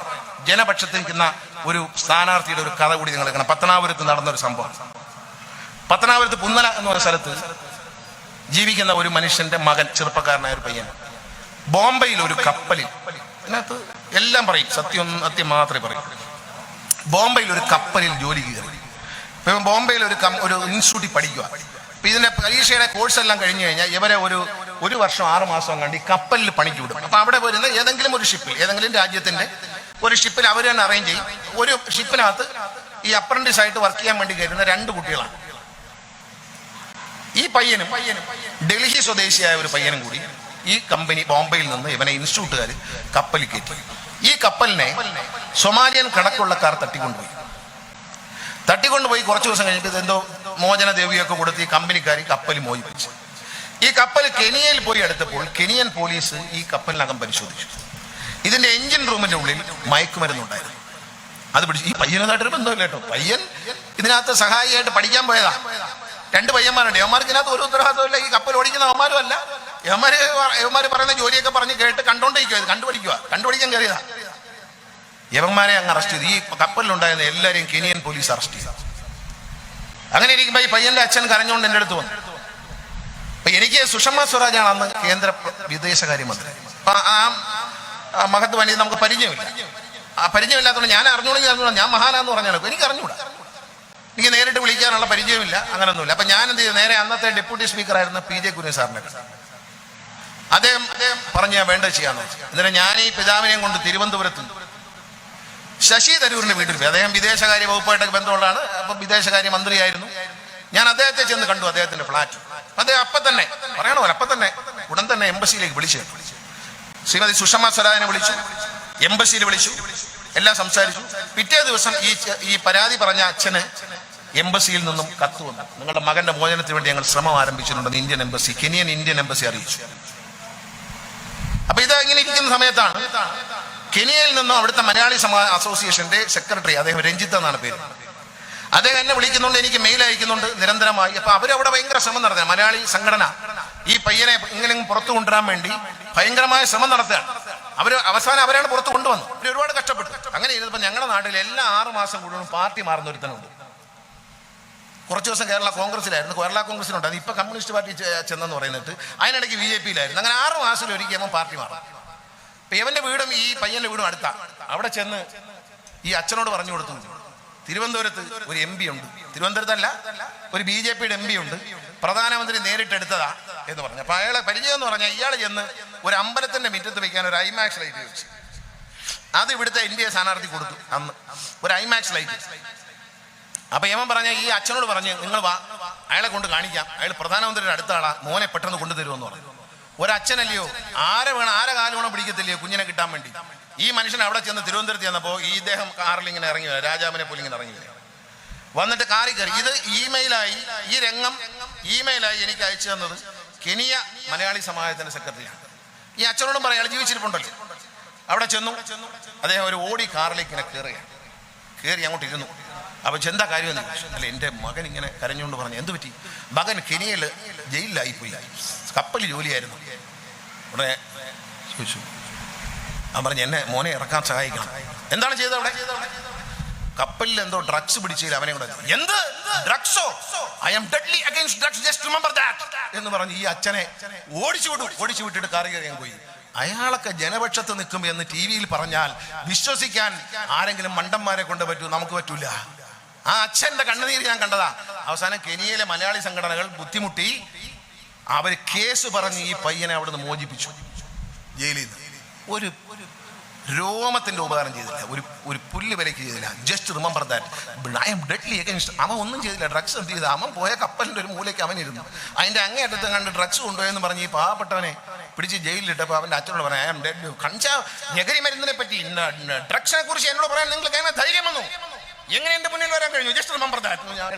ജനപക്ഷത്ത് നിൽക്കുന്ന ഒരു സ്ഥാനാർത്ഥിയുടെ ഒരു കഥ കൂടി നിങ്ങൾ കേൾക്കണം. പത്തനാപുരത്ത് നടന്നൊരു സംഭവം. പത്തനാപുരത്ത് പുന്നല എന്ന് പറയുന്ന സ്ഥലത്ത് ജീവിക്കുന്ന ഒരു മനുഷ്യന്റെ മകൻ, ചെറുപ്പക്കാരനായ ഒരു പയ്യൻ, ബോംബെയിൽ ഒരു കപ്പലിൽ, അതിനകത്ത് എല്ലാം പറയും, സത്യം മാത്രമേ പറയൂ. ബോംബെയിൽ ഒരു കപ്പലിൽ ജോലി കയറി. ഇപ്പം ബോംബെയിൽ ഒരു ഇൻസ്റ്റിറ്റ്യൂട്ടിൽ പഠിക്കുക. അപ്പൊ ഇതിന്റെ പരീക്ഷയുടെ കോഴ്സ് എല്ലാം കഴിഞ്ഞു കഴിഞ്ഞാൽ ഇവരെ ഒരു വർഷം 6 മാസം കണ്ട് ഈ കപ്പലിൽ പണിക്ക് വിടും. അപ്പൊ അവിടെ വരുന്ന ഏതെങ്കിലും ഒരു ഷിപ്പിൽ, ഏതെങ്കിലും രാജ്യത്തിന്റെ ഒരു ഷിപ്പിൽ അവർ തന്നെ അറേഞ്ച് ചെയ്യും. ഒരു ഷിപ്പിനകത്ത് ഈ അപ്രന്റീസ് ആയിട്ട് വർക്ക് ചെയ്യാൻ വേണ്ടി കയറുന്ന 2 കുട്ടികളാണ്. ഈ പയ്യനും ഡൽഹി സ്വദേശിയായ ഒരു പയ്യനും കൂടി ഈ കമ്പനി ബോംബെയിൽ നിന്ന് ഇവനെ ഇൻസ്റ്റിറ്റ്യൂട്ടുകാർ കപ്പലിൽ കയറ്റി. ഈ കപ്പലിനെ സൊമാലിയൻ കണക്കുള്ളക്കാർ തട്ടിക്കൊണ്ടുപോയി കുറച്ച് ദിവസം കഴിഞ്ഞിട്ട് എന്തോ മോചന ദേവിയൊക്കെ കൊടുത്ത് ഈ കമ്പനിക്കാർ കപ്പൽ മോചിപ്പിച്ചു. ഈ കപ്പൽ കെനിയയിൽ പോയി എടുത്തപ്പോൾ കെനിയൻ പോലീസ് ഈ കപ്പലിനകം പരിശോധിച്ചു. ഇതിന്റെ എഞ്ചിൻ റൂമിന്റെ ഉള്ളിൽ മയക്കുമരുന്നുണ്ടായിരുന്നു. അത് പിടിച്ചു. ഈ പയ്യനതായിട്ടൊരു ബന്ധമില്ല കേട്ടോ. പയ്യൻ ഇതിനകത്ത് സഹായിയായിട്ട് പഠിക്കാൻ പോയതാ. 2 പയ്യന്മാരുണ്ട്. യവന്മാർക്ക് ഇതിനകത്ത് ഒരു ഉത്തരവാദിത്തമില്ല. ഈ കപ്പൽ ഓടിക്കുന്ന അവന്മാരും അല്ല. യവന്മാര് പറയുന്ന ജോലിയൊക്കെ പറഞ്ഞ് കേട്ട് കണ്ടോണ്ടിരിക്കുക, കണ്ടുപിടിക്കാൻ കയറിയതാ. യവന്മാരെ അങ്ങ് അറസ്റ്റ് ചെയ്തു. ഈ കപ്പലിലുണ്ടായിരുന്ന എല്ലാവരെയും കെനിയൻ പോലീസ് അറസ്റ്റ് ചെയ്തു. അങ്ങനെ ഇരിക്കുമ്പോ ഈ പയ്യന്റെ അച്ഛൻ കരഞ്ഞുകൊണ്ട് എൻ്റെ അടുത്ത് വന്നു. അപ്പൊ എനിക്ക് സുഷമ സ്വരാജാണ് അന്ന് കേന്ദ്ര വിദേശകാര്യമന്ത്രി. ആ മഹത്വ വനിത നമുക്ക് പരിചയമില്ല. ആ പരിചയമില്ലാത്തതുകൊണ്ട് ഞാൻ അറിഞ്ഞോളൂ, ഞാൻ മഹാനാന്ന് പറഞ്ഞാൽ എനിക്ക് അറിഞ്ഞൂടാ, എനിക്ക് നേരിട്ട് വിളിക്കാനുള്ള പരിചയമില്ല, അങ്ങനൊന്നുമില്ല. അപ്പൊ ഞാൻ എന്ത് ചെയ്തു, നേരെ അന്നത്തെ ഡെപ്യൂട്ടി സ്പീക്കറായിരുന്ന PJ കുര്യൻ സാറിനെ കണ്ടു. അദ്ദേഹം പറഞ്ഞ് ഞാൻ വേണ്ടത് ചെയ്യാന്ന് വെച്ചു. എന്നിട്ട് ഞാൻ ഈ പിതാവിനെയും കൊണ്ട് തിരുവനന്തപുരത്ത് ശശി തരൂരിന്റെ വീട്ടിൽ പോയി. അദ്ദേഹം വിദേശകാര്യ വകുപ്പായിട്ടൊക്കെ ബന്ധമുള്ളതാണ്. അപ്പൊ വിദേശകാര്യ മന്ത്രിയായിരുന്നു. ഞാൻ അദ്ദേഹത്തെ ചെന്ന് കണ്ടു, അദ്ദേഹത്തിന്റെ ഫ്ലാറ്റ്. അദ്ദേഹം അപ്പം തന്നെ ഉടൻ തന്നെ എംബസിയിലേക്ക് വിളിച്ചു. ശ്രീമതി സുഷമ സ്വരാജിനെ വിളിച്ചു, എംബസിയിൽ വിളിച്ചു, എല്ലാം സംസാരിച്ചു. പിറ്റേ ദിവസം ഈ പരാതി പറഞ്ഞ അച്ഛന് എംബസിയിൽ നിന്നും കത്ത് വന്നു. നിങ്ങളുടെ മകന്റെ മോചനത്തിന് വേണ്ടി ഞങ്ങൾ ശ്രമം ആരംഭിച്ചിട്ടുണ്ടെന്ന് കെനിയൻ ഇന്ത്യൻ എംബസി അറിയിച്ചു. അപ്പൊ ഇത് ഇങ്ങനെ ഇരിക്കുന്ന സമയത്താണ് കെനിയയിൽ നിന്നും അവിടുത്തെ മലയാളി അസോസിയേഷന്റെ സെക്രട്ടറി, അദ്ദേഹം രഞ്ജിത്ത് എന്നാണ് പേര്, അദ്ദേഹം എന്നെ വിളിക്കുന്നുണ്ട്, എനിക്ക് മെയിൽ അയക്കുന്നുണ്ട് നിരന്തരമായി. അപ്പൊ അവരവിടെ ഭയങ്കര ശ്രമം നടത്തുക, മലയാളി സംഘടന ഈ പയ്യനെ ഇങ്ങനെ പുറത്തു കൊണ്ടുവരാൻ വേണ്ടി ഭയങ്കരമായ ശ്രമം നടത്തുകയാണ്. അവസാനം അവരാണ് പുറത്ത് കൊണ്ടുവന്നു. ഒരുപാട് കഷ്ടപ്പെട്ടു. അങ്ങനെ ഇരുന്നപ്പോ ഞങ്ങളുടെ നാട്ടിൽ എല്ലാ 6 മാസം കൂടുതലും പാർട്ടി മാറുന്ന ഒരുത്തനുണ്ട്. കുറച്ച് ദിവസം കേരള കോൺഗ്രസിലായിരുന്നു, കേരള കോൺഗ്രസിനുണ്ട്, അത് ഇപ്പൊ കമ്മ്യൂണിസ്റ്റ് പാർട്ടി ചെന്നെന്ന് പറയുന്നിട്ട് അതിനിടയ്ക്ക് BJP-യിലായിരുന്നു. അങ്ങനെ 6 മാസത്തിൽ ഒരിക്കൽ പാർട്ടി മാറും. അപ്പൊ ഇവന്റെ വീടും ഈ പയ്യന്റെ വീടും അടുത്ത. അവിടെ ചെന്ന് ഈ അച്ഛനോട് പറഞ്ഞു കൊടുത്തു, തിരുവനന്തപുരത്ത് ഒരു MP ഉണ്ട്, തിരുവനന്തപുരത്തല്ല ഒരു BJP-യുടെ MP ഉണ്ട്, പ്രധാനമന്ത്രി നേരിട്ടെടുത്തതാ എന്ന് പറഞ്ഞു. അപ്പൊ അയാളെ പരിചയം എന്ന് പറഞ്ഞാൽ ഇയാൾ ചെന്ന് ഒരു അമ്പലത്തിന്റെ മുറ്റത്ത് വെക്കാൻ ഒരു IMAX ലൈറ്റ് വെച്ചു. അത് ഇവിടുത്തെ NDA സ്ഥാനാർത്ഥി കൊടുത്തു അന്ന്, ഒരു IMAX ലൈറ്റ്. അപ്പൊ യമൻ പറഞ്ഞ ഈ അച്ഛനോട് പറഞ്ഞ്, നിങ്ങൾ വാ, അയാളെ കൊണ്ട് കാണിക്കാം, അയാൾ പ്രധാനമന്ത്രിയുടെ അടുത്ത ആളാ, മോനെ പെട്ടെന്ന് കൊണ്ടുതരുമെന്ന് പറഞ്ഞു. ഒരച്ഛനല്ലയോ, ആരെ കാല് വേണം പിടിക്കത്തില്ലയോ കുഞ്ഞിനെ കിട്ടാൻ വേണ്ടി. ഈ മനുഷ്യൻ അവിടെ ചെന്ന് തിരുവനന്തപുരത്ത് ചെന്നപ്പോ ഇദ്ദേഹം കാറിൽ ഇങ്ങനെ ഇറങ്ങി വരാം, രാജാവിനെ പോലെ ഇങ്ങനെ ഇറങ്ങി വരാം. വന്നിട്ട് കാറി കയറി. ഇത് ഈ രംഗം ഇമെയിലായി എനിക്ക് അയച്ചു തന്നത് കെനിയ മലയാളി സമാജത്തിന്റെ സെക്രട്ടറിയാണ്. ഈ അച്ഛനോടും പറയാം, ജീവിച്ചിരിപ്പുണ്ടല്ലോ. അവിടെ ചെന്നു, അദ്ദേഹം ഒരു ഓടി കാറിലേക്ക് ഇങ്ങനെ കയറി അങ്ങോട്ട് ഇരുന്നു. അപ്പൊ എന്താ കാര്യം? അല്ല, എൻ്റെ മകൻ ഇങ്ങനെ കരഞ്ഞുകൊണ്ട് പറഞ്ഞു. എന്ത് പറ്റി? മകൻ കെനിയയിൽ ജയിലിലായിപ്പോയി, കപ്പലിൽ ജോലിയായിരുന്നു. ഉടനെ ചോദിച്ചു, അവൻ പറഞ്ഞു, എന്നെ മോനെ ഇറക്കാൻ സഹായിക്കണം. എന്താണ് ചെയ്തത്? അവിടെ കപ്പലിൽ എന്തോ ഡ്രഗ്സ് പിടിച്ചില്ല, അവനെ കൂടെ. എന്ത് ഡ്രഗ്സോ? I am deadly against drugs, just remember that എന്ന് പറഞ്ഞു ഈ അച്ഛനെ ഓടിച്ചു വിട്ടിട്ട് കാറി കയറിയാൻ പോയി. അയാളൊക്കെ ജനപക്ഷത്ത് നിൽക്കും എന്ന് TV-യിൽ പറഞ്ഞാൽ വിശ്വസിക്കാൻ ആരെങ്കിലും മണ്ടന്മാരെ കൊണ്ട് പറ്റൂ? നമുക്ക് പറ്റൂല. ആ അച്ഛന്റെ കണ്ണുനീര് ഞാൻ കണ്ടതാ. അവസാനം കെനിയയിലെ മലയാളി സംഘടനകൾ ബുദ്ധിമുട്ടി, അവർ കേസ് പറഞ്ഞ് ഈ പയ്യനെ അവിടുന്ന് മോചിപ്പിച്ചു ജയിലിൽ നിന്ന്. ഒരു രോമത്തിന്റെ ഉപകാരം ചെയ്തില്ല, ഒരു പുല്ല് വിലക്ക് ചെയ്തില്ല. Just remember that I am deadly against. അവൻ ഒന്നും ചെയ്തില്ല. ഡ്രഗ്സ് എന്ത് ചെയ്ത്? അവൻ പോയ കപ്പലിന്റെ ഒരു മൂലയ്ക്ക് അവനിരുന്നു. അതിന്റെ അങ്ങേയറ്റത്ത് കണ്ട് ഡ്രഗ്സ് കൊണ്ടുപോയെന്ന് പറഞ്ഞ് ഈ പാവപ്പെട്ടവനെ പിടിച്ച് ജയിലിലിട്ടപ്പോൾ അവന്റെ അച്ഛനോട് പറയാം, ഐ ആം ഡെഡ്. കഞ്ചാവ് ഞെകരി മരുന്നിനെ പറ്റി, ഡ്രഗ്സിനെ കുറിച്ച് എന്നോട് പറയാൻ നിങ്ങൾക്ക് എങ്ങനെ ധൈര്യം വന്നു? എങ്ങനെ എന്റെ മുന്നിൽ വരാൻ കഴിഞ്ഞു? Just remember that. ഞാൻ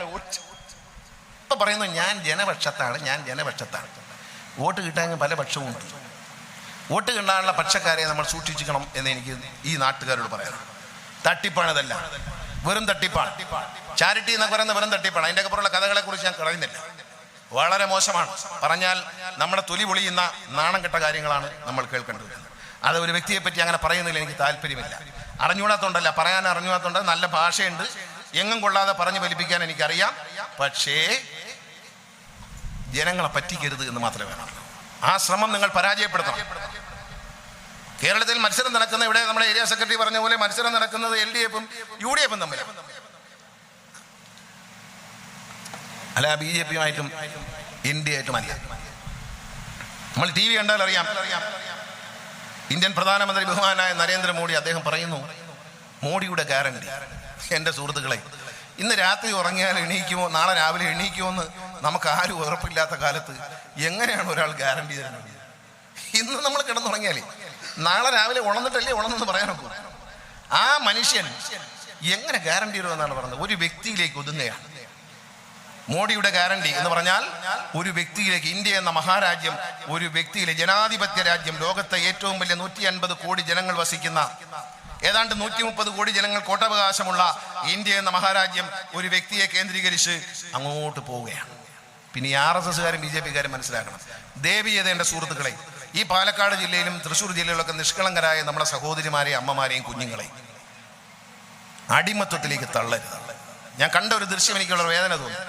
ഇപ്പൊ പറയുന്നു, ഞാൻ ജനപക്ഷത്താണ്. വോട്ട് കിട്ടാൻ പല പക്ഷവും ഉണ്ട്. വോട്ട് കിട്ടാനുള്ള പക്ഷക്കാരെ നമ്മൾ സൂക്ഷിക്കണം എന്ന് എനിക്ക് ഈ നാട്ടുകാരോട് പറയാം. തട്ടിപ്പാണിതല്ല, വെറും തട്ടിപ്പാണ്. ചാരിറ്റി എന്നൊക്കെ പറയുന്ന വെറും തട്ടിപ്പാണ്. അതിൻ്റെ അപ്പുറമുള്ള കഥകളെ കുറിച്ച് ഞാൻ പറയുന്നില്ല. വളരെ മോശമാണ്. പറഞ്ഞാൽ നമ്മുടെ തൊലി പൊളിയുന്ന നാണം കെട്ട കാര്യങ്ങളാണ് നമ്മൾ കേൾക്കേണ്ടത്. അത് ഒരു വ്യക്തിയെ പറ്റി അങ്ങനെ പറയുന്നതിൽ എനിക്ക് താല്പര്യമില്ല. അറിഞ്ഞുകൂടാത്തോണ്ടല്ല, പറയാൻ അറിഞ്ഞുകൂടാത്തോണ്ട്. നല്ല ഭാഷയുണ്ട്, എങ്ങും കൊള്ളാതെ പറഞ്ഞു ഫലിപ്പിക്കാൻ എനിക്കറിയാം. പക്ഷേ ജനങ്ങളെ പറ്റിക്കരുത് എന്ന് മാത്രമേ വേണം. ആ ശ്രമം നിങ്ങൾ പരാജയപ്പെടുത്തണം. കേരളത്തിൽ മത്സരം നടക്കുന്ന, ഇവിടെ നമ്മുടെ ഏരിയ സെക്രട്ടറി പറഞ്ഞ പോലെ മത്സരം നടക്കുന്നത് LDF-ഉം UDF-ഉം തമ്മിലാണ്, അല്ല BJP-യുമായിട്ടും NDA-ആയിട്ടും അല്ല. നമ്മൾ TV കണ്ടാൽ അറിയാം. ഇന്ത്യൻ പ്രധാനമന്ത്രി ബഹുമാനായ നരേന്ദ്രമോദി അദ്ദേഹം പറയുന്നു, മോഡിയുടെ ഗ്യാരണ്ടി. എൻ്റെ സുഹൃത്തുക്കളെ, ഇന്ന് രാത്രി ഉറങ്ങിയാൽ എണീക്കുമോ, നാളെ രാവിലെ എണീക്കുമോ എന്ന് നമുക്ക് ആരും ഉറപ്പില്ലാത്ത കാലത്ത് എങ്ങനെയാണ് ഒരാൾ ഗ്യാരണ്ടി തരുന്നത്? ഇന്ന് നമ്മൾ കിടന്നുറങ്ങിയാലേ നാളെ രാവിലെ ഉണർന്നെന്ന് പറയാനൊക്കെ. ആ മനുഷ്യൻ എങ്ങനെ ഗ്യാരണ്ടി തരുമെന്നാണ് പറഞ്ഞത്? ഒരു വ്യക്തിയിലേക്ക് ഒതുങ്ങുകയാണ് മോഡിയുടെ ഗ്യാരണ്ടി എന്ന് പറഞ്ഞാൽ. ഒരു വ്യക്തിയിലേക്ക്, ഇന്ത്യ എന്ന മഹാരാജ്യം ഒരു വ്യക്തിയിലെ ജനാധിപത്യ രാജ്യം, ലോകത്തെ ഏറ്റവും വലിയ 150 കോടി ജനങ്ങൾ വസിക്കുന്ന, ഏതാണ്ട് 130 കോടി ജനങ്ങൾ കോട്ടവകാശമുള്ള ഇന്ത്യ എന്ന മഹാരാജ്യം ഒരു വ്യക്തിയെ കേന്ദ്രീകരിച്ച് അങ്ങോട്ട് പോവുകയാണ്. പിന്നെ ഈ RSS-കാരും BJP-കാരും മനസ്സിലാക്കണം. ദേവിയത എൻ്റെ സുഹൃത്തുക്കളെ, ഈ പാലക്കാട് ജില്ലയിലും തൃശ്ശൂർ ജില്ലയിലൊക്കെ നിഷ്കളങ്കരായ നമ്മുടെ സഹോദരിമാരെയും അമ്മമാരെയും കുഞ്ഞുങ്ങളെയും അടിമത്വത്തിലേക്ക് തള്ളരുത്. ഞാൻ കണ്ട ഒരു ദൃശ്യം എനിക്കുള്ള വേദന തോന്നി.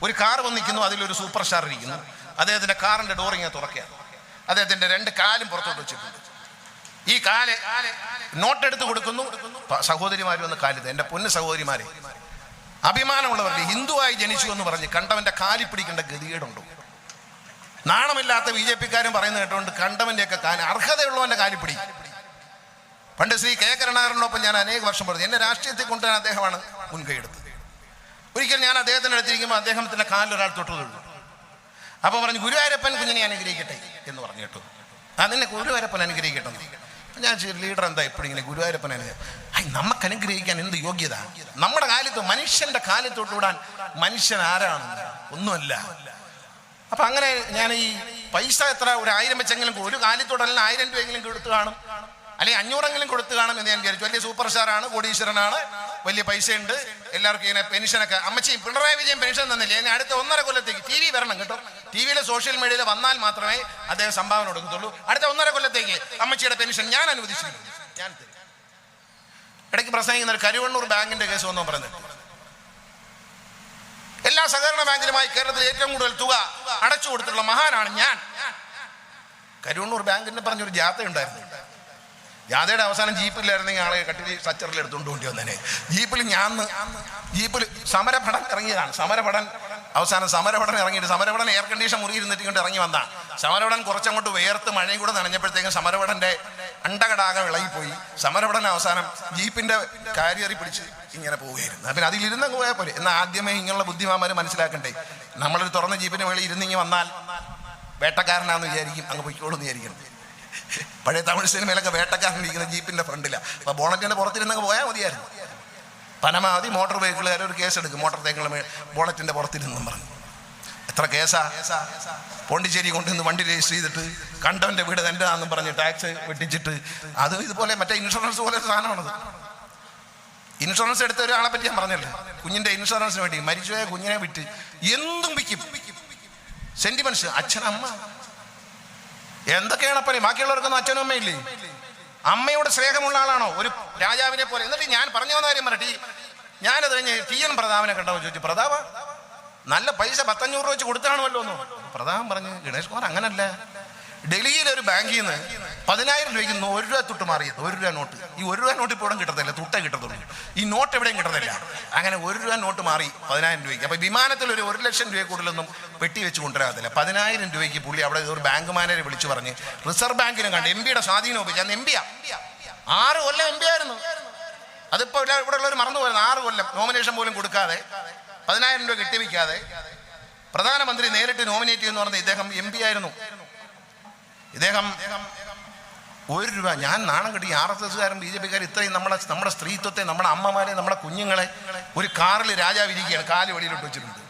ഒരു കാർ വന്നിരിക്കുന്നു, അതിലൊരു സൂപ്പർ സ്റ്റാർ ഇരിക്കുന്നു. അദ്ദേഹത്തിന്റെ കാറിന്റെ ഡോർ ഇങ്ങനെ തുറക്കുക. അദ്ദേഹത്തിന്റെ 2 കാലും പുറത്തോട്ട് വെച്ചിട്ടുണ്ട്. ഈ കാല് നോട്ടെടുത്ത് കൊടുക്കുന്നു. സഹോദരിമാര് വന്ന് കാലിത്, എൻ്റെ പൊന്ന് സഹോദരിമാരെ, അഭിമാനമുള്ളവരുടെ ഹിന്ദുവായി ജനിച്ചു എന്ന് പറഞ്ഞ് കണ്ടവന്റെ കാലി പിടിക്കേണ്ട ഗതികേടുണ്ടോ? നാണമില്ലാത്ത BJP-ക്കാരും പറയുന്നത് കേട്ടുകൊണ്ട് കണ്ടവന്റെയൊക്കെ കാല്, അർഹതയുള്ളവന്റെ കാലിപ്പിടി. പണ്ട് ശ്രീ കെ കരുണാകരനോടൊപ്പം ഞാൻ അനേക വർഷം പറഞ്ഞു, എന്നെ രാഷ്ട്രീയത്തിൽ കൊണ്ടുവരാൻ അദ്ദേഹമാണ് മുൻകൈ എടുത്തത്. ഒരിക്കൽ ഞാൻ അദ്ദേഹത്തിൻ്റെ അടുത്തിരിക്കുമ്പോൾ അദ്ദേഹത്തിന്റെ കാലിലൊരാൾ തൊട്ടതുള്ളൂ. അപ്പൊ പറഞ്ഞു, ഗുരുവായൂരപ്പൻ കുഞ്ഞിനെ അനുഗ്രഹിക്കട്ടെ എന്ന് പറഞ്ഞു കേട്ടോ. അതിനെ ഗുരുവായൂരപ്പൻ അനുഗ്രഹിക്കട്ടെ. ഞാൻ ലീഡർ എന്താ എപ്പോഴും ഇങ്ങനെ ഗുരുവായൂരപ്പൻ നമുക്ക് അനുഗ്രഹിക്കാൻ എന്ത് യോഗ്യത? നമ്മുടെ കാലത്ത് മനുഷ്യന്റെ കാലത്തോട്ടുവിടാൻ മനുഷ്യൻ ആരാണ്? ഒന്നുമല്ല. അപ്പൊ അങ്ങനെ ഞാൻ ഈ പൈസ എത്ര, ഒരു 1000 വെച്ചെങ്കിലും ഒരു കാലത്തോടല്ല 1000 രൂപയെങ്കിലും കൊടുത്തു കാണും, അല്ലെങ്കിൽ 500 കൊടുത്തു കാണും എന്ന് ഞാൻ വിചാരിച്ചു. വലിയ സൂപ്പർ സ്റ്റാറാണ്, കോടീശ്വരനാണ്, വലിയ പൈസ ഉണ്ട്, എല്ലാവർക്കും ഇങ്ങനെ പെൻഷനൊക്കെ. അമ്മച്ചി പിണറായി വിജയൻ പെൻഷൻ തന്നില്ലേ? ഇനി അടുത്ത 1.5 കൊല്ലത്തേക്ക് TV വരണം കേട്ടോ. TV-യിലെ സോഷ്യൽ മീഡിയയിൽ വന്നാൽ മാത്രമേ അദ്ദേഹം സംഭാവന കൊടുക്കത്തുള്ളൂ. അടുത്ത 1.5 കൊല്ലത്തേക്ക് അമ്മച്ചിയുടെ പെൻഷൻ ഞാൻ അനുവദിച്ചിരിക്കും, ഞാൻ തരും. ഇടയ്ക്ക് പ്രസംഗിക്കുന്ന ഒരു കരുവണ്ണൂർ ബാങ്കിന്റെ കേസ് വന്നോ പറഞ്ഞിട്ട്, എല്ലാ സഹകരണ ബാങ്കിലുമായി കേരളത്തിൽ ഏറ്റവും കൂടുതൽ തുക അടച്ചു കൊടുത്തിട്ടുള്ള മഹാനാണ് ഞാൻ. കരുവണ്ണൂർ ബാങ്കിന്റെ പറഞ്ഞൊരു ജാഥ ഉണ്ടായിരുന്നു. ജാഥയുടെ അവസാനം ജീപ്പിലായിരുന്നെങ്കിൽ ആളെ കട്ടിൽ സച്ചറിൽ എടുത്തുകൊണ്ട് കൊണ്ടി വന്നേനെ. ജീപ്പിൽ സമരഭടൻ ഇറങ്ങിയതാണ്. അവസാനം സമരഭടൻ ഇറങ്ങിയിട്ട് സമരഭടൻ എയർ കണ്ടീഷൻ മുറി ഇരുന്നിട്ട് കൊണ്ട് ഇറങ്ങി വന്നാണ്. സമരഭടൻ കുറച്ചങ്ങോട്ട് വേർത്ത് മഴയും കൂടെ നനഞ്ഞപ്പോഴത്തേക്കും സമരഭടന്റെ അണ്ടകടാകം ഇളകിപ്പോയി. സമരഭടൻ അവസാനം ജീപ്പിന്റെ കാരിയറി പിടിച്ച് ഇങ്ങനെ പോവുകയായിരുന്നു. പിന്നെ അതിലിരുന്ന് പോയാൽ പോലെ. എന്നാൽ ആദ്യമേ ഇങ്ങനെയുള്ള ബുദ്ധിമാന്മാര് മനസ്സിലാക്കണ്ടേ, നമ്മളൊരു തുറന്ന ജീപ്പിന്റെ മേളിൽ ഇരുന്നിങ്ങി വന്നാൽ വേട്ടക്കാരനാന്ന് വിചാരിക്കും, അങ്ങ് പൊയ്ക്കോളൂ എന്ന് വിചാരിക്കണം. പഴയ തമിഴ് സിനിമയിലൊക്കെ വേട്ടക്കാരൻ ഇരിക്കുന്ന ജീപ്പിന്റെ ഫ്രണ്ടില്ല. അപ്പൊ ബോണറ്റിന്റെ പുറത്തിരുന്നങ്ങ് പോയാൽ മതിയായിരുന്നു. പരമാവധി മോട്ടോർ വെഹിക്കിളുകാർ ഒരു കേസെടുക്കും, മോട്ടോർ സൈക്കിൾ ബോണറ്റിന്റെ പുറത്തിരുന്നും പറഞ്ഞു. എത്ര കേസാ! പോണ്ടിച്ചേരി കൊണ്ടുവന്ന് വണ്ടി രജിസ്റ്റർ ചെയ്തിട്ട് കണ്ടവന്റെ വീട് എൻ്റെ ആണെന്നും പറഞ്ഞ് ടാക്സ് വെട്ടിച്ചിട്ട്, അത് ഇതുപോലെ മറ്റേ ഇൻഷുറൻസ് പോലെ സാധനമാണത്. ഇൻഷുറൻസ് എടുത്ത ഒരാളെ പറ്റി ഞാൻ പറഞ്ഞല്ലോ, കുഞ്ഞിന്റെ ഇൻഷുറൻസിന് വേണ്ടി മരിച്ചുപോയ കുഞ്ഞിനെ വിറ്റ് എന്തും വിൽക്കും. സെന്റിമെന്റ്സ്, അച്ഛനമ്മ എന്തൊക്കെയാണ് അപ്പനെ. ബാക്കിയുള്ളവർക്കൊന്നും അച്ഛനും അമ്മയില്ലേ? അമ്മയോട് സ്നേഹമുള്ള ആളാണോ ഒരു രാജാവിനെ പോലെ? എന്നിട്ട് ഞാൻ പറഞ്ഞു വന്ന കാര്യം പറയട്ടെ, ഞാനത് കഴിഞ്ഞ് TN പ്രതാപനെ കണ്ടോ ചോദിച്ചു. പ്രതാപ നല്ല പൈസ 100-500 രൂപ വെച്ച് കൊടുത്താണുമല്ലോ എന്ന്. പ്രതാപൻ പറഞ്ഞു, ഗണേഷ് കുമാർ അങ്ങനല്ല, ഡൽഹിയിലെ ഒരു ബാങ്കിൽ നിന്ന് 10,000 രൂപയ്ക്ക് 1 രൂപ തൊട്ട് മാറിയത്. 1 രൂപ നോട്ട്. ഈ 1 രൂപ നോട്ട് ഇപ്പോൾ കിട്ടത്തില്ല, തുട്ടേ കിട്ടത്തുള്ളൂ. ഈ നോട്ട് എവിടെയും കിട്ടത്തില്ല. അങ്ങനെ 1 രൂപ നോട്ട് മാറി 10,000 രൂപയ്ക്ക്. അപ്പൊ വിമാനത്തിൽ ഒരു 1 ലക്ഷം രൂപ കൂടുതലൊന്നും പെട്ടി വെച്ച് കൊണ്ടുവരാത്തില്ല. 10,000 രൂപയ്ക്ക് പുള്ളി അവിടെ ഒരു ബാങ്ക് മാനേജറെ വിളിച്ചു പറഞ്ഞ് റിസർവ് ബാങ്കിനും കണ്ട് MPയുടെ സ്വാധീനം ഉപയോഗിച്ച്. അന്ന് MPയാ, 6 കൊല്ലം MP ആയിരുന്നു. അതിപ്പോ ഇവിടെ ഉള്ളവർ മറന്നുപോയിരുന്നു. 6 കൊല്ലം നോമിനേഷൻ പോലും കൊടുക്കാതെ 10,000 രൂപ കെട്ടിവെക്കാതെ പ്രധാനമന്ത്രി നേരിട്ട് നോമിനേറ്റ് ചെയ്യുമെന്ന് പറഞ്ഞ ഇദ്ദേഹം MP ആയിരുന്നു. ഇദ്ദേഹം 1 രൂപ. ഞാൻ നാണം കെട്ടി. RSSകാരും BJP-ക്കാർ ഇത്രയും നമ്മുടെ സ്ത്രീത്വത്തെ, നമ്മുടെ അമ്മമാരെ, നമ്മുടെ കുഞ്ഞുങ്ങളെ ഒരു കാറിൽ രാജാവ് ഇരിക്കുകയാണ്, കാല് വെളിയിലോട്ട് വെച്ചിട്ടുണ്ട്.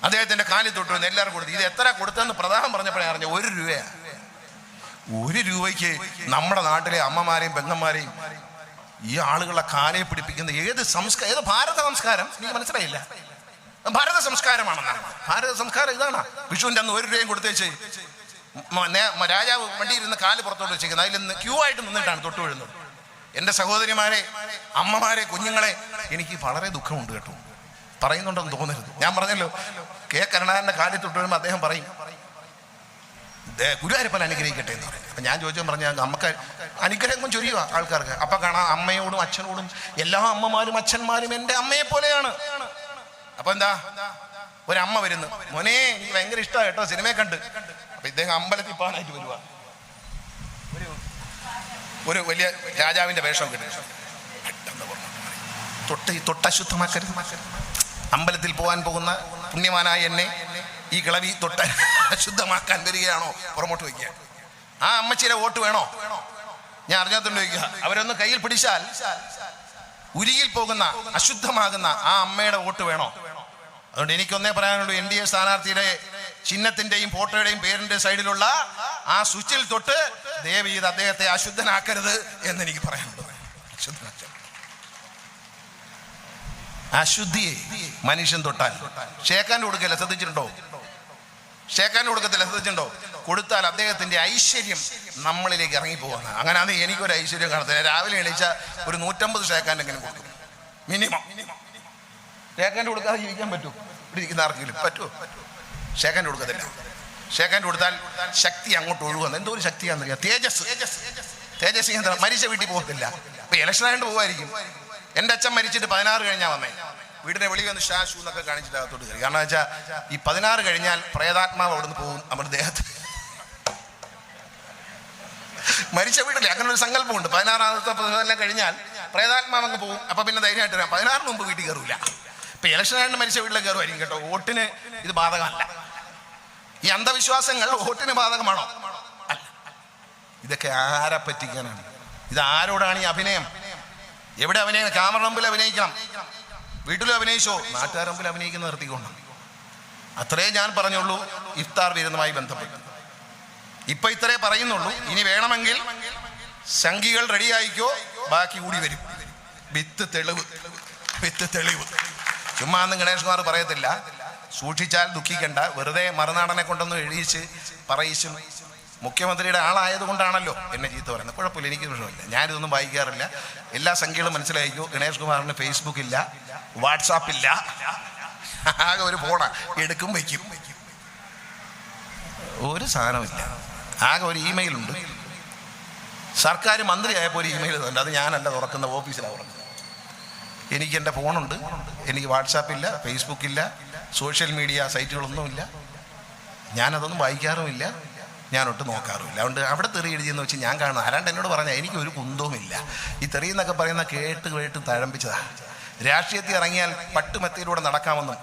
അദ്ദേഹത്തിന്റെ കാലിൽ തൊട്ട് വന്ന് എല്ലാവരും കൊടുത്തു. ഇത് എത്ര കൊടുത്തെന്ന് പ്രധാനം പറഞ്ഞപ്പോഴേ അറിഞ്ഞ 1 രൂപയാണ്. 1 രൂപയ്ക്ക് നമ്മുടെ നാട്ടിലെ അമ്മമാരെയും പെങ്ങന്മാരെയും ഈ ആളുകളെ കാലയെ പിടിപ്പിക്കുന്ന ഏത് ഭാരത സംസ്കാരം? എനിക്ക് മനസ്സിലായില്ല. ഭാരത സംസ്കാരമാണെന്നാണ്. ഭാരത സംസ്കാരം ഇതാണ്. വിഷുവിന്റെ അന്ന് 1 രൂപയും കൊടുത്തേച്ച് രാജാവ് വണ്ടിയിരുന്ന് കാല് പുറത്തോട്ട് വെച്ചിരിക്കുന്നത്. അതിൽ നിന്ന് ക്യൂ ആയിട്ട് നിന്നിട്ടാണ് തൊട്ട് വീഴുന്നത്. എൻ്റെ സഹോദരിമാരെ, അമ്മമാരെ, കുഞ്ഞുങ്ങളെ, എനിക്ക് വളരെ ദുഃഖമുണ്ട് കേട്ടോ. പറയുന്നുണ്ടെന്ന് തോന്നരുത്. ഞാൻ പറഞ്ഞല്ലോ, കെ കരുണാകരന്റെ കാലിൽ തൊട്ട് വീഴുമ്പോൾ അദ്ദേഹം പറയും ഗുരുവായൂരപ്പൻ അനുഗ്രഹിക്കട്ടെ എന്ന് പറയും. അപ്പൊ ഞാൻ ചോദിച്ചാൽ പറഞ്ഞാൽ നമുക്ക് അനുഗ്രഹം ചൊരിയുക ആൾക്കാർക്ക്. അപ്പൊ കാണാം അമ്മയോടും അച്ഛനോടും, എല്ലാ അമ്മമാരും അച്ഛന്മാരും എൻ്റെ അമ്മയെ പോലെയാണ്. അപ്പൊ എന്താ, ഒരമ്മ വരുന്നു, മോനെ എനിക്ക് ഭയങ്കര ഇഷ്ടമാണ് കേട്ടോ സിനിമയെ കണ്ട്. അപ്പൊ ഇദ്ദേഹം അമ്പലത്തിൽ പോകാനായിട്ട് വരുക, ഒരു വലിയ രാജാവിന്റെ വേഷം കിട്ടും. തൊട്ടശുദ്ധമാക്കരുത്. അമ്പലത്തിൽ പോകാൻ പോകുന്ന പുണ്യവാനായ എന്നെ ഈ കിളവി അശുദ്ധമാക്കാൻ വരികയാണോ? പുറമോട്ട് വയ്ക്കുക. ആ അമ്മച്ചിയുടെ വോട്ട് വേണോ? ഞാൻ അറിഞ്ഞാത്തോണ്ട് ചോദിക്കുക. അവരൊന്ന് കയ്യിൽ പിടിച്ചാൽ ഉരിയിൽ പോകുന്ന അശുദ്ധമാകുന്ന ആ അമ്മയുടെ വോട്ട് വേണോ? അതുകൊണ്ട് എനിക്കൊന്നേ പറയാനുള്ളൂ, NDA സ്ഥാനാർത്ഥിയുടെ ചിഹ്നത്തിന്റെയും ഫോട്ടോയുടെയും പേരിന്റെ സൈഡിലുള്ള ആ സ്വിച്ചിൽ തൊട്ട് ദയവ് ചെയ്ത് അദ്ദേഹത്തെ അശുദ്ധനാക്കരുത് എന്നെനിക്ക് പറയാനുള്ളത്. അശുദ്ധിയെ മനുഷ്യൻ തൊട്ടാൽ ഷേക്കാൻ കൊടുക്കല്ല, ശ്രദ്ധിച്ചിട്ടുണ്ടോ? ഷേക്കാൻ കൊടുക്കത്തില്ല, ശ്രദ്ധിച്ചിട്ടുണ്ടോ? കൊടുത്താൽ അദ്ദേഹത്തിന്റെ ഐശ്വര്യം നമ്മളിലേക്ക് ഇറങ്ങിപ്പോകുന്ന. അങ്ങനെയാണ് എനിക്കൊരു ഐശ്വര്യം കാണത്തില്ല. രാവിലെ എണീച്ച ഒരു 150 ഷേക്കാൻ്റെങ്കിലും കൊടുക്കും മിനിമം. ഷേക്കാൻ്റെ കൊടുക്കാതെ ജീവിക്കാൻ പറ്റുമോ? ഇവിടെ ഇരിക്കുന്ന ആർക്കെങ്കിലും പറ്റുമോ? ഷേക്കാൻ്റെ കൊടുക്കത്തില്ല. ഷേഖാൻ്റെ കൊടുത്താൽ ശക്തി അങ്ങോട്ട് ഒഴുകുന്നത്. എന്തോ ഒരു ശക്തിയാണെന്നറിയാം, തേജസ് യന്ത്രം. മരിച്ച വീട്ടിൽ പോകത്തില്ല. ഇപ്പൊ ഇലക്ഷൻ ആയിട്ട് പോകുമായിരിക്കും. എൻ്റെ അച്ഛൻ മരിച്ചിട്ട് 16 കഴിഞ്ഞാൽ വന്നേ. വീടിനെ വെളിയിൽ വന്ന് ഷാ ഷൂ എന്നൊക്കെ കാണിച്ചിട്ട് അകത്തോട്ട് കയറി. കാരണം വെച്ചാൽ ഈ 16 കഴിഞ്ഞാൽ പ്രേതാത്മാവ് അവിടുന്ന് പോകും നമ്മുടെ ദേഹത്ത്. മരിച്ച വീട്ടിലെ അങ്ങനെ ഒരു സങ്കല്പമുണ്ട്. 16 കഴിഞ്ഞാൽ പ്രേതാത്മാവ് അങ്ങ് പോകും. അപ്പൊ പിന്നെ ധൈര്യമായിട്ട് വരാം. 16 മുമ്പ് വീട്ടിൽ കയറൂല. ഇപ്പൊ ഇലക്ഷനായിട്ട് മരിച്ച വീട്ടിലെ കയറുമായിരിക്കും കേട്ടോ. വോട്ടിന് ഇത് ബാധകമല്ല. ഈ അന്ധവിശ്വാസങ്ങൾ വോട്ടിന് ബാധകമാണോ? അല്ല. ഇതൊക്കെ ആരെ പറ്റിക്കാനാണ്? ഇത് ആരോടാണ് ഈ അഭിനയം? എവിടെ അഭിനയം? ക്യാമറ മുമ്പിൽ അഭിനയിക്കണം, വീട്ടിലും അഭിനയിച്ചോ, നാട്ടുകാർ മുമ്പിൽ അഭിനയിക്കുന്ന നിർത്തിക്കൊണ്ടു. അത്രേ ഞാൻ പറഞ്ഞുള്ളൂ ഇഫ്താർ വിരുന്നുമായി ബന്ധപ്പെട്ട്. ഇപ്പൊ ഇത്രേ പറയുന്നുള്ളൂ. ഇനി വേണമെങ്കിൽ സംഘികൾ റെഡിയായിക്കോ, ബാക്കി കൂടി വരും. വിത്ത് തെളിവ്. ചുമ്മാ അന്ന് ഗണേഷ് കുമാർ പറയത്തില്ല. സൂക്ഷിച്ചാൽ ദുഃഖിക്കണ്ട. വെറുതെ മറുനാടനെ കൊണ്ടൊന്ന് എഴുതിച്ച് പറയിച്ചും മുഖ്യമന്ത്രിയുടെ ആളായത് കൊണ്ടാണല്ലോ എന്നെ ചീത്ത പറയുന്നത്. കുഴപ്പമില്ല, എനിക്ക് പ്രശ്നമില്ല. ഞാനിതൊന്നും വായിക്കാറില്ല. എല്ലാ സംഖ്യകളും മനസ്സിലായിക്കോ. ഗണേഷ് കുമാറിന് ഫേസ്ബുക്ക് ഇല്ല, വാട്സാപ്പ് ഇല്ല, ആകെ ഒരു ഫോണാ, എടുക്കും വയ്ക്കും, ഒരു സാധനമില്ല. ആകെ ഒരു ഇമെയിലുണ്ട്. സർക്കാർ മന്ത്രിയായപ്പോൾ ഒരു ഇമെയിൽ തന്നെ, അത് ഞാനല്ല തുറക്കുന്ന, ഓഫീസിലാണ് തുറക്കുന്നത്. എനിക്ക് എൻ്റെ ഫോണുണ്ട്, എനിക്ക് വാട്സാപ്പില്ല, ഫേസ്ബുക്കില്ല, സോഷ്യൽ മീഡിയ സൈറ്റുകളൊന്നുമില്ല. ഞാനതൊന്നും വായിക്കാറുമില്ല, ഞാനൊട്ട് നോക്കാറുമില്ല. അതുകൊണ്ട് അവിടെ തെറി എഴുതിയെന്ന് വെച്ച് ഞാൻ കാണുന്നു. ആരാണ്ട് എന്നോട് പറഞ്ഞാൽ എനിക്കൊരു കുന്തവുമില്ല. ഈ തെറി എന്നൊക്കെ പറയുന്ന കേട്ട് തഴമ്പിച്ചതാ. രാഷ്ട്രീയത്തിൽ ഇറങ്ങിയാൽ പട്ടുമെത്തയിലൂടെ നടക്കാമെന്നും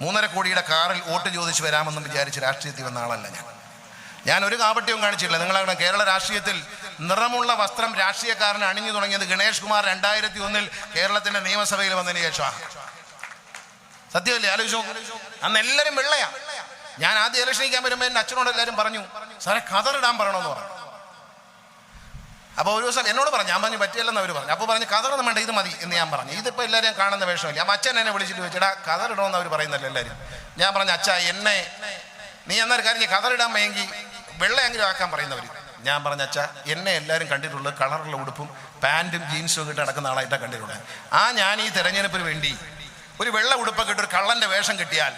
3.5 കോടിയുടെ കാറിൽ വോട്ട് ചോദിച്ച് വരാമെന്നും വിചാരിച്ച് രാഷ്ട്രീയത്തിൽ വന്ന ആളല്ല ഞാൻ ഒരു കാപട്യവും കാണിച്ചിട്ടില്ല. നിങ്ങളവിടെ കേരള രാഷ്ട്രീയത്തിൽ നിറമുള്ള വസ്ത്രം രാഷ്ട്രീയക്കാരന് അണിഞ്ഞു തുടങ്ങിയത് ഗണേഷ് കുമാർ 2001 കേരളത്തിന്റെ നിയമസഭയിൽ വന്നതിന് ശേഷമാണ്. സത്യമല്ലേ? ആലോചിച്ചു. അന്ന് എല്ലാവരും വെള്ളയാ. ഞാൻ ആദ്യം ഇലക്ഷൻ നിൽക്കാൻ വരുമ്പോൾ എൻ്റെ അച്ഛനോട് എല്ലാവരും പറഞ്ഞു, സാറെ കതറിടാൻ പറയണമെന്ന് പറഞ്ഞു. അപ്പോൾ ഒരു ദിവസം എന്നോട് പറഞ്ഞു, ഞാൻ പറഞ്ഞു പറ്റിയല്ലെന്ന് അവർ പറഞ്ഞു. അപ്പോൾ പറഞ്ഞു കതറൊന്നും വേണ്ട, ഇത് മതി എന്ന് ഞാൻ പറഞ്ഞു. ഇതിപ്പോൾ എല്ലാവരും കാണുന്ന വേഷമില്ല. അപ്പം അച്ഛൻ എന്നെ വിളിച്ചിട്ട് ചോദിച്ചടാ കതറിടണമെന്ന് അവർ പറയുന്നല്ലോ എല്ലാവരും. ഞാൻ പറഞ്ഞു, അച്ഛാ എന്നെ നീ എന്നൊരു കാര്യം കതറിടാൻ വയ്യെങ്കിൽ വെള്ളയെങ്കിലും ആക്കാൻ പറയുന്നവർ. ഞാൻ പറഞ്ഞ അച്ഛാ എന്നെ എല്ലാവരും കണ്ടിട്ടുള്ളത് കളറുള്ള ഉടുപ്പും പാൻറ്റും ജീൻസും ഒക്കെ ഇട്ട് നടക്കുന്ന ആളായിട്ടാണ് കണ്ടിട്ടുള്ളത്. ഞാൻ ഈ തെരഞ്ഞെടുപ്പിന് വേണ്ടി ഒരു വെള്ള ഉടുപ്പൊക്കെ ഇട്ട് ഒരു കള്ളന്റെ വേഷം കിട്ടിയാൽ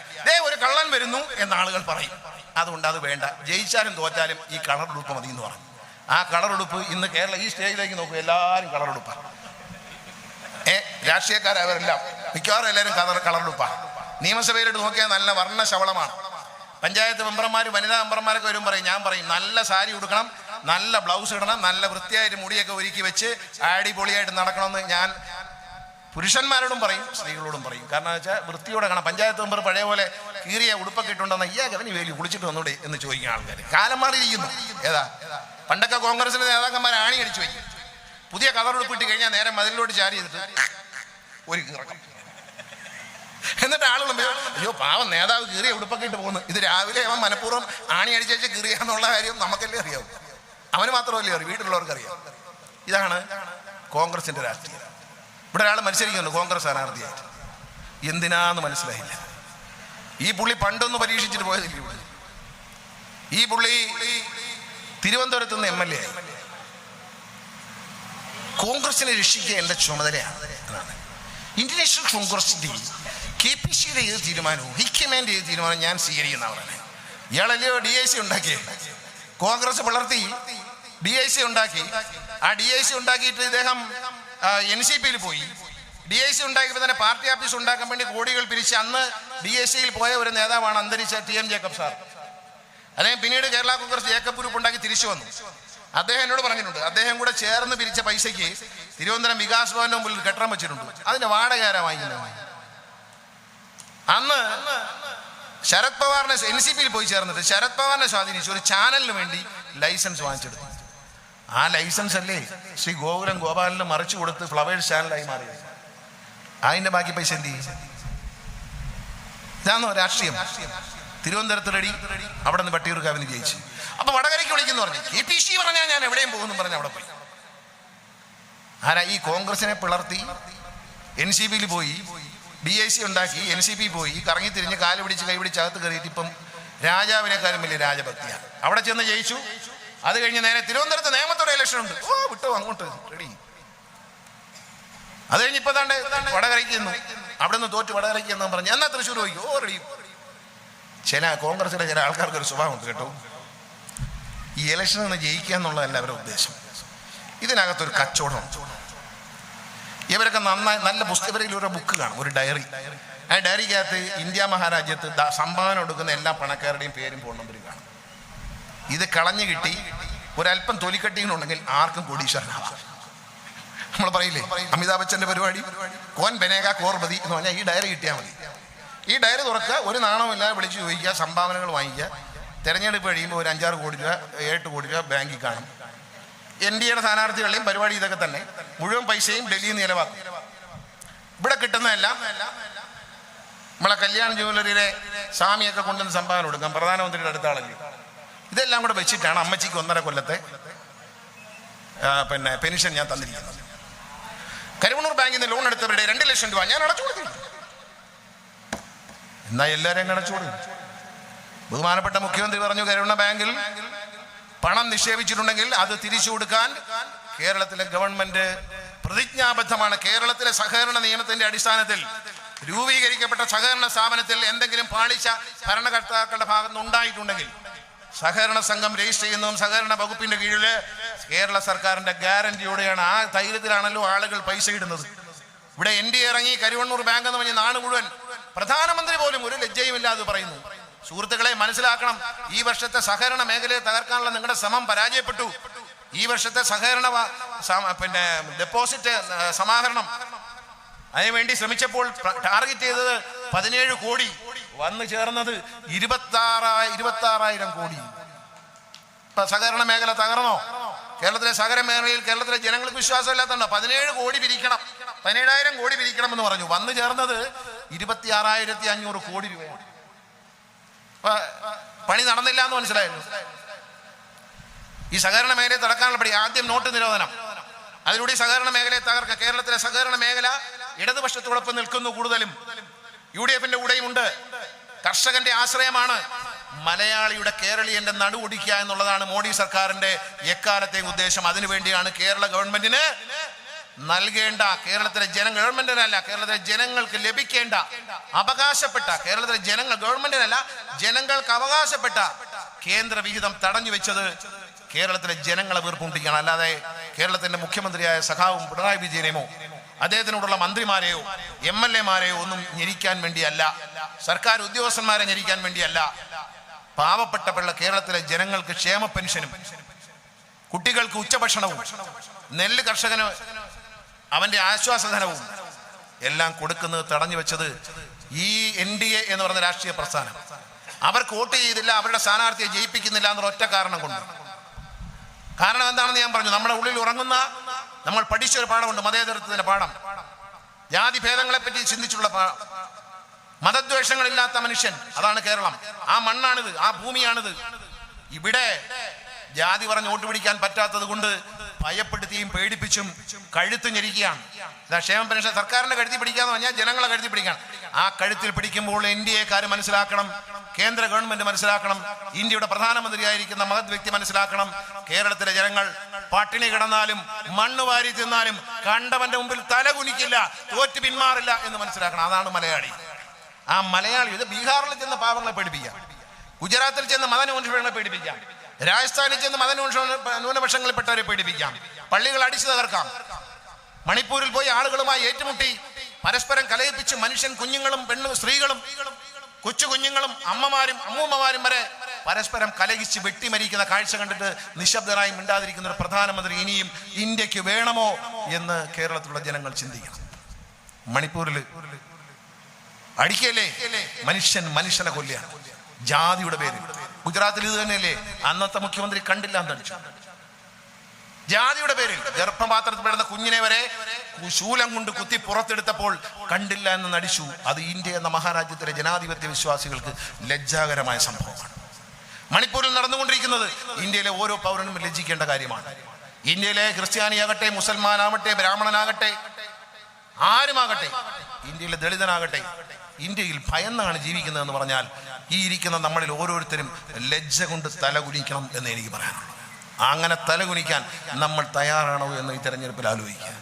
ഒരു കള്ളൻ വരുന്നു എന്ന് ആളുകൾ പറയും. അതുകൊണ്ട് അത് വേണ്ട, ജയിച്ചാലും തോറ്റാലും ഈ കളർ ഉടുപ്പ് മതി എന്ന് പറഞ്ഞു. ആ കളർ ഉടുപ്പ് ഇന്ന് കേരള ഈ സ്റ്റേജിലേക്ക് നോക്കും, എല്ലാവരും കളർ ഉടുപ്പാണ്. രാഷ്ട്രീയക്കാരവരെല്ലാം മിക്കവാറും എല്ലാവരും കളർ ഉടുപ്പാണ്. നിയമസഭയിലോട്ട് നോക്കിയാൽ നല്ല വർണ്ണ ശവളമാണ്. പഞ്ചായത്ത് മെമ്പർമാർ, വനിതാ മെമ്പർമാരൊക്കെ വരും പറയും, ഞാൻ പറയും നല്ല സാരി ഉടുക്കണം, നല്ല ബ്ലൗസ് ഇടണം, നല്ല വൃത്തിയായിട്ട് മുടിയൊക്കെ ഒരുക്കി വെച്ച് അടിപൊളിയായിട്ട് നടക്കണമെന്ന് ഞാൻ പുരുഷന്മാരോടും പറയും, സ്ത്രീകളോടും പറയും. കാരണം വെച്ചാൽ വൃത്തിയോടെ കാണാം. പഞ്ചായത്ത് മെമ്പർ പഴയ പോലെ കീറിയ ഉടുപ്പൊക്കെ ഇട്ടുണ്ടെന്ന് അവന് വേലി കുളിച്ചിട്ട് വന്നൂടെ എന്ന് ചോദിക്കുന്ന ആൾക്കാർ. കാലം മാറിയിരിക്കുന്നു. പണ്ടൊക്കെ കോൺഗ്രസിന്റെ നേതാക്കന്മാർ ആണി അടിച്ചു വയ്ക്കും. പുതിയ കതറുടുപ്പ് ഇട്ട് കഴിഞ്ഞാൽ നേരെ മതിലിലോട്ട് ചാരി ചെയ്തിട്ട് ഒരു കിറക്കം. എന്നിട്ട് ആളുകൾ അയ്യോ പാവം നേതാവ് കീറിയ ഉടുപ്പൊക്കെ ഇട്ട് പോകുന്നു. ഇത് രാവിലെ അവൻ മനഃപൂർവ്വം ആണി അടിച്ചേച്ച് കീറിയാന്നുള്ള കാര്യം നമുക്കല്ലേ അറിയാവും. അവന് മാത്രമല്ലേ അറിയാം, വീട്ടിലുള്ളവർക്ക് അറിയാം. ഇതാണ് കോൺഗ്രസിന്റെ രാഷ്ട്രീയം. ഇവിടെ ഒരാൾ മത്സരിക്കുന്നു കോൺഗ്രസ് സ്ഥാനാർത്ഥിയായിട്ട്. എന്തിനാന്ന് മനസ്സിലായില്ല. ഈ പുള്ളി പണ്ടൊന്ന് പരീക്ഷിച്ചിട്ട് പോയതില്ല. ഇവിടെ ഈ പുള്ളി തിരുവനന്തപുരത്ത് നിന്ന് MLA ആയി. കോൺഗ്രസിനെ രക്ഷിക്കുക എൻ്റെ ചുമതലയാണ്. ഇന്റർനാഷണൽ കോൺഗ്രസിന്റെ KPCയുടെ ഏത് തീരുമാനവും ഹൈക്കമാൻഡ് ഏത് തീരുമാനം ഞാൻ സ്വീകരിക്കുന്നവരാണ്. ഇയാളല്ലയോ DIC ഉണ്ടാക്കിയേ. കോൺഗ്രസ് വളർത്തി DIC ഉണ്ടാക്കി. ആ DIC ഉണ്ടാക്കിയിട്ട് ഇദ്ദേഹം NCPയിൽ പോയി. DIC ഉണ്ടാക്കിയപ്പോൾ തന്നെ പാർട്ടി ഓഫീസ് ഉണ്ടാക്കാൻ വേണ്ടി കോടികൾ പിരിച്ച് അന്ന് DICയിൽ പോയ ഒരു നേതാവാണ് അന്തരിച്ച TM ജേക്കബ് സാർ. അദ്ദേഹം പിന്നീട് കേരള കോൺഗ്രസ് ജേക്കബ് ഗ്രൂപ്പ് ഉണ്ടാക്കി തിരിച്ചു വന്നു. അദ്ദേഹം എന്നോട് പറഞ്ഞിട്ടുണ്ട്, അദ്ദേഹം കൂടെ ചേർന്ന് പിരിച്ച പൈസയ്ക്ക് തിരുവനന്തപുരം വികാസ് ഭവന്റെ മുമ്പിൽ കെട്ടിടം വെച്ചിട്ടുണ്ട്. അതിന്റെ വാടക ആരാ വാങ്ങിക്കുന്നത്? അന്ന് ശരത് പവാറിനെ NCPയിൽ പോയി ചേർന്നിട്ട് ശരത് പവാറിനെ സ്വാധീനിച്ച് ഒരു ചാനലിന് വേണ്ടി ലൈസൻസ് വാങ്ങിച്ചെടുത്തു. ആ ലൈസൻസ് അല്ലേ ശ്രീ ഗോകുലം ഗോപാലിന് മറിച്ചു കൊടുത്ത് ഫ്ലവേഴ്സ് ചാനലായി മാറിയത്. അതിന്റെ ബാക്കി പൈസ എന്ത് ചെയ്യും? ഇതാണോ രാഷ്ട്രീയം? തിരുവനന്തപുരത്ത് റെഡി, അവിടെ നിന്ന് വട്ടിയൂർക്കാവിന് ജയിച്ചു. അപ്പൊ വടകരയ്ക്ക് വിളിക്കുന്നു പറഞ്ഞു, KPC പറഞ്ഞാൽ ഞാൻ എവിടെയും പോകുന്നു പറഞ്ഞ് അവിടെ പോയി. ആരാ? ഈ കോൺഗ്രസിനെ പിളർത്തി NCPയിൽ പോയി DIC ഉണ്ടാക്കി NCP പോയി കറങ്ങി തിരിഞ്ഞ് കാല് പിടിച്ച് കൈ പിടിച്ച് അകത്ത് കയറിയിട്ട് ഇപ്പം രാജാവിനെക്കാരും വലിയ രാജഭക്തിയാണ്. അവിടെ ചെന്ന് ജയിച്ചു. അത് കഴിഞ്ഞ് നേരെ തിരുവനന്തപുരത്ത് നേമത്തോടെ ഇലക്ഷൻ ഉണ്ട്. വിട്ടോ അങ്ങോട്ട് റെഡി. അത് കഴിഞ്ഞ് ഇപ്പൊ വടകരയ്ക്ക് ചെന്നു. അവിടെ നിന്ന് തോറ്റ് വടകരയ്ക്ക് എന്ന് പറഞ്ഞു. എന്നാ തൃശ്ശൂർ പോയി. റെഡി. കോൺഗ്രസിലെ ചില ആൾക്കാർക്ക് ഒരു സ്വഭാവമുണ്ട് കേട്ടോ. ഈ ഇലക്ഷനിൽ നിന്ന് ജയിക്കുക എന്നുള്ളതല്ല അവരുടെ ഉദ്ദേശം. ഇതിനകത്തൊരു കച്ചവടം. ഇവരൊക്കെ നന്നായി നല്ല പുസ്തകത്തിൽ ഒരു ബുക്ക് കാണും, ഒരു ഡയറി. ആ ഡയറിക്കകത്ത് ഇന്ത്യ മഹാരാജ്യത്ത് സംഭാവന കൊടുക്കുന്ന എല്ലാ പണക്കാരുടെയും പേരും ഫോൺ നമ്പറും കാണും. ഇത് കളഞ്ഞു കിട്ടി ഒരല്പം തൊലിക്കട്ടികളുണ്ടെങ്കിൽ ആർക്കും കോടീശ്വരനാവാം. നമ്മൾ പറയില്ലേ അമിതാഭ് ബച്ചന്റെ പരിപാടി, കോൻ ബനേഗ കോർബതി എന്ന് പറഞ്ഞാൽ ഈ ഡയറി കിട്ടിയാൽ മതി. ഈ ഡയറി തുറക്കുക, ഒരു നാണമില്ലാതെ വിളിച്ച് ചോദിക്കുക, സംഭാവനകൾ വാങ്ങിക്കുക. തെരഞ്ഞെടുപ്പ് കഴിയുമ്പോൾ ഒരു 5-6 കോടി രൂപ 7 കോടി രൂപ ബാങ്കിൽ കാണും. NDAയുടെ സ്ഥാനാർത്ഥികളുടെയും പരിപാടി ഇതൊക്കെ തന്നെ. മുഴുവൻ പൈസയും ഡൽഹിയിൽ നിന്ന് നിലവാക്കും. ഇവിടെ കിട്ടുന്നതെല്ലാം നമ്മളെ കല്യാൺ ജ്വല്ലറിയിലെ സ്വാമിയൊക്കെ കൊണ്ടുവന്ന് സംഭാവന കൊടുക്കാം, പ്രധാനമന്ത്രിയുടെ അടുത്ത ആളല്ലേ. ഇതെല്ലാം കൂടെ വെച്ചിട്ടാണ് അമ്മച്ചിക്ക് 1.5 കൊല്ലത്തെ പെൻഷൻ ഞാൻ തന്നിരിക്കുന്നത്. കരുവണ്ണൂർ ബാങ്കിൽ നിന്ന് ലോൺ എടുത്തവരുടെ 2 ലക്ഷം രൂപ ഞാൻ അടച്ചു കൊടുത്തില്ല. എന്നാ എല്ലാവരും അടച്ചു കൊടുക്കും. ബഹുമാനപ്പെട്ട മുഖ്യമന്ത്രി പറഞ്ഞു, കരുവണ്ണൂർ ബാങ്കിൽ പണം നിക്ഷേപിച്ചിട്ടുണ്ടെങ്കിൽ അത് തിരിച്ചു കൊടുക്കാൻ കേരളത്തിലെ ഗവൺമെന്റ് പ്രതിജ്ഞാബദ്ധമാണ്. കേരളത്തിലെ സഹകരണ നിയമത്തിന്റെ അടിസ്ഥാനത്തിൽ രൂപീകരിക്കപ്പെട്ട സഹകരണ സ്ഥാപനത്തിൽ എന്തെങ്കിലും പാളിച്ച ഭരണകർത്താക്കളുടെ ഭാഗത്ത് ഉണ്ടായിട്ടുണ്ടെങ്കിൽ സഹകരണ സംഘം രജിസ്റ്റർ ചെയ്യുന്നതും സഹകരണ വകുപ്പിന്റെ കീഴിൽ കേരള സർക്കാരിന്റെ ഗ്യാരണ്ടിയോടെയാണ്. ആ ധൈര്യത്തിലാണല്ലോ ആളുകൾ പൈസ ഇടുന്നത്. ഇവിടെ NDA ഇറങ്ങി കരുവണ്ണൂർ ബാങ്ക് എന്ന് പറഞ്ഞ നാട് മുഴുവൻ, പ്രധാനമന്ത്രി പോലും ഒരു ലജ്ജയുമില്ലാതെ പറയുന്നു. സുഹൃത്തുക്കളെ മനസ്സിലാക്കണം, ഈ വർഷത്തെ സഹകരണ മേഖലയെ തകർക്കാനുള്ള നിങ്ങളുടെ ശ്രമം പരാജയപ്പെട്ടു. ഈ വർഷത്തെ സഹകരണ ഡെപ്പോസിറ്റ് സമാഹരണം അതിനുവേണ്ടി ശ്രമിച്ചപ്പോൾ ടാർഗറ്റ് ചെയ്തത് 17 കോടി, വന്നു ചേർന്നത് 26,000 കോടി. ഇപ്പൊ സഹകരണ മേഖല തകർന്നോ? കേരളത്തിലെ സഹകരണ മേഖലയിൽ കേരളത്തിലെ ജനങ്ങൾക്ക് വിശ്വാസമില്ലാത്തതുണ്ടോ? 17 കോടി പിരിക്കണം, 17,000 കോടി പിരിക്കണം എന്ന് പറഞ്ഞു. വന്നു ചേർന്നത് 26,500 കോടി രൂപയാണ്. പണി നടന്നില്ല എന്ന് മനസ്സിലായല്ലോ. ഈ സഹകരണ മേഖലയെ തടക്കാനുള്ള പടി ആദ്യം നോട്ട് നിരോധനം, അതിലൂടെ സഹകരണ മേഖലയെ തകർക്കുക. കേരളത്തിലെ സഹകരണ മേഖല ഇടതുപക്ഷത്തോടൊപ്പം നിൽക്കുന്നു. കൂടുതലും UDFന്റെ കൂടെയും ഉണ്ട്. കർഷകന്റെ ആശ്രയമാണ്. മലയാളിയുടെ കേരളീയന്റെ നടുവൊടിക്കുക എന്നുള്ളതാണ് മോഡി സർക്കാരിന്റെ എക്കാലത്തെയും ഉദ്ദേശം. അതിനുവേണ്ടിയാണ് കേരള ഗവൺമെന്റിന് നൽകേണ്ട, കേരളത്തിലെ ഗവൺമെന്റിനല്ല, കേരളത്തിലെ ജനങ്ങൾക്ക് ലഭിക്കേണ്ട അവകാശപ്പെട്ട, കേരളത്തിലെ ഗവൺമെന്റിനല്ല ജനങ്ങൾക്ക് അവകാശപ്പെട്ട കേന്ദ്ര വിഹിതം തടഞ്ഞു വെച്ചത് കേരളത്തിലെ ജനങ്ങളെ വീർപ്പുണ്ടിക്കുകയാണ്. അല്ലാതെ കേരളത്തിന്റെ മുഖ്യമന്ത്രിയായ സഖാവും പിണറായി വിജയനെയോ അദ്ദേഹത്തിനോടുള്ള മന്ത്രിമാരെയോ MLA-മാരെയോ ഒന്നും ഞെരിക്കാൻ വേണ്ടിയല്ല, സർക്കാർ ഉദ്യോഗസ്ഥന്മാരെ ഞെരിക്കാൻ വേണ്ടിയല്ല. പാവപ്പെട്ട കേരളത്തിലെ ജനങ്ങൾക്ക് ക്ഷേമ പെൻഷനും കുട്ടികൾക്ക് ഉച്ചഭക്ഷണവും നെല്ല് കർഷകന് അവന്റെ ആശ്വാസധനവും എല്ലാം കൊടുക്കുന്നത് തടഞ്ഞു വെച്ചത് ഈ NDA എന്ന് പറഞ്ഞ രാഷ്ട്രീയ പ്രസ്ഥാനം. അവർക്ക് വോട്ട് ചെയ്തില്ല, അവരുടെ സ്ഥാനാർത്ഥിയെ ജയിപ്പിക്കുന്നില്ല എന്നൊരു ഒറ്റ കാരണം കൊണ്ട്. കാരണം എന്താണെന്ന് ഞാൻ പറഞ്ഞു. നമ്മുടെ ഉള്ളിൽ ഉറങ്ങുന്ന, നമ്മൾ പഠിച്ചൊരു പാഠമുണ്ട്, മതേതരത്വത്തിന്റെ പാഠം. ജാതി ഭേദങ്ങളെ പറ്റി ചിന്തിച്ചുള്ള മതദ്വേഷങ്ങളില്ലാത്ത മനുഷ്യൻ, അതാണ് കേരളം. ആ മണ്ണാണിത്, ആ ഭൂമിയാണിത്. ഇവിടെ ജാതി പറഞ്ഞ് വോട്ട് പിടിക്കാൻ പറ്റാത്തത് കൊണ്ട് ഭയപ്പെടുത്തിയും പേടിപ്പിച്ചും കഴുത്ത് ഞെരിക്കുകയാണ്. ക്ഷേമ പെൻഷൻ സർക്കാരിന്റെ കഴുത്തി പിടിക്കാന്ന് പറഞ്ഞാൽ ജനങ്ങളെ കഴുത്തി പിടിക്കാൻ. ആ കഴുത്തിൽ പിടിക്കുമ്പോൾ NDA-ക്കാർ മനസ്സിലാക്കണം, കേന്ദ്ര ഗവൺമെന്റ് മനസ്സിലാക്കണം, ഇന്ത്യയുടെ പ്രധാനമന്ത്രിയായിരിക്കുന്ന മഹത് വ്യക്തി മനസ്സിലാക്കണം, കേരളത്തിലെ ജനങ്ങൾ പട്ടിണി കിടന്നാലും മണ്ണ് വാരി തിന്നാലും കണ്ടവന്റെ മുമ്പിൽ തല കുനിക്കില്ല, തോറ്റ് പിന്മാറില്ല എന്ന് മനസ്സിലാക്കണം. അതാണ് മലയാളി. ആ മലയാളി ഇത് ബീഹാറിൽ ചെന്ന് പാവങ്ങളെ പേടിപ്പിക്കാം, ഗുജറാത്തിൽ ചെന്ന് മതന്യൂനപക്ഷങ്ങളെ പേടിപ്പിക്കാം, രാജസ്ഥാനിൽ ചെന്ന് ന്യൂനപക്ഷങ്ങളിൽപ്പെട്ടവരെ പേടിപ്പിക്കാം, പള്ളികൾ അടിച്ചു തകർക്കാം, മണിപ്പൂരിൽ പോയി ആളുകളുമായി ഏറ്റുമുട്ടി പരസ്പരം കലയിപ്പിച്ച് മനുഷ്യൻ, കുഞ്ഞുങ്ങളും സ്ത്രീകളും കൊച്ചു കുഞ്ഞുങ്ങളും അമ്മമാരും അമ്മൂമ്മമാരും വരെ പരസ്പരം കലഹിച്ച് വെട്ടിമരിക്കുന്ന കാഴ്ച കണ്ടിട്ട് നിശബ്ദരായി മിണ്ടാതിരിക്കുന്ന ഒരു പ്രധാനമന്ത്രി ഇനിയും ഇന്ത്യക്ക് വേണമോ എന്ന് കേരളത്തിലുള്ള ജനങ്ങൾ ചിന്തിക്കണം. മണിപ്പൂരിൽ അടിക്കല്ലേ, മനുഷ്യനെ കൊല്ലുകയാണ് ജാതിയുടെ പേരിൽ. ഗുജറാത്തിൽ ഇത് തന്നെയല്ലേ, അന്നത്തെ മുഖ്യമന്ത്രി കണ്ടില്ല എന്നടിച്ചു. ജാതിയുടെ പേരിൽ ഗർഭപാത്രത്തിൽ പെടുന്ന കുഞ്ഞിനെ വരെ ശൂലം കൊണ്ട് കുത്തി പുറത്തെടുത്തപ്പോൾ കണ്ടില്ല എന്ന് നടിച്ചു. അത് ഇന്ത്യ എന്ന മഹാരാജ്യത്തിലെ ജനാധിപത്യ വിശ്വാസികൾക്ക് ലജ്ജാകരമായ സംഭവമാണ്. മണിപ്പൂരിൽ നടന്നുകൊണ്ടിരിക്കുന്നത് ഇന്ത്യയിലെ ഓരോ പൗരനും ലജ്ജിക്കേണ്ട കാര്യമാണ്. ഇന്ത്യയിലെ ക്രിസ്ത്യാനിയാകട്ടെ, മുസൽമാനാകട്ടെ, ബ്രാഹ്മണനാകട്ടെ, ആരുമാകട്ടെ, ഇന്ത്യയിലെ ദളിതനാകട്ടെ, ഇന്ത്യയിൽ ഭയന്നാണ് ജീവിക്കുന്നതെന്ന് പറഞ്ഞാൽ ഈ ഇരിക്കുന്ന നമ്മളിൽ ഓരോരുത്തരും ലജ്ജ കൊണ്ട് തലകുനിക്കണം എന്ന് എനിക്ക് പറയാനുള്ളൂ. അങ്ങനെ തലകുനിക്കാൻ നമ്മൾ തയ്യാറാണോ എന്ന് ഈ തെരഞ്ഞെടുപ്പിൽ ആലോചിക്കുക.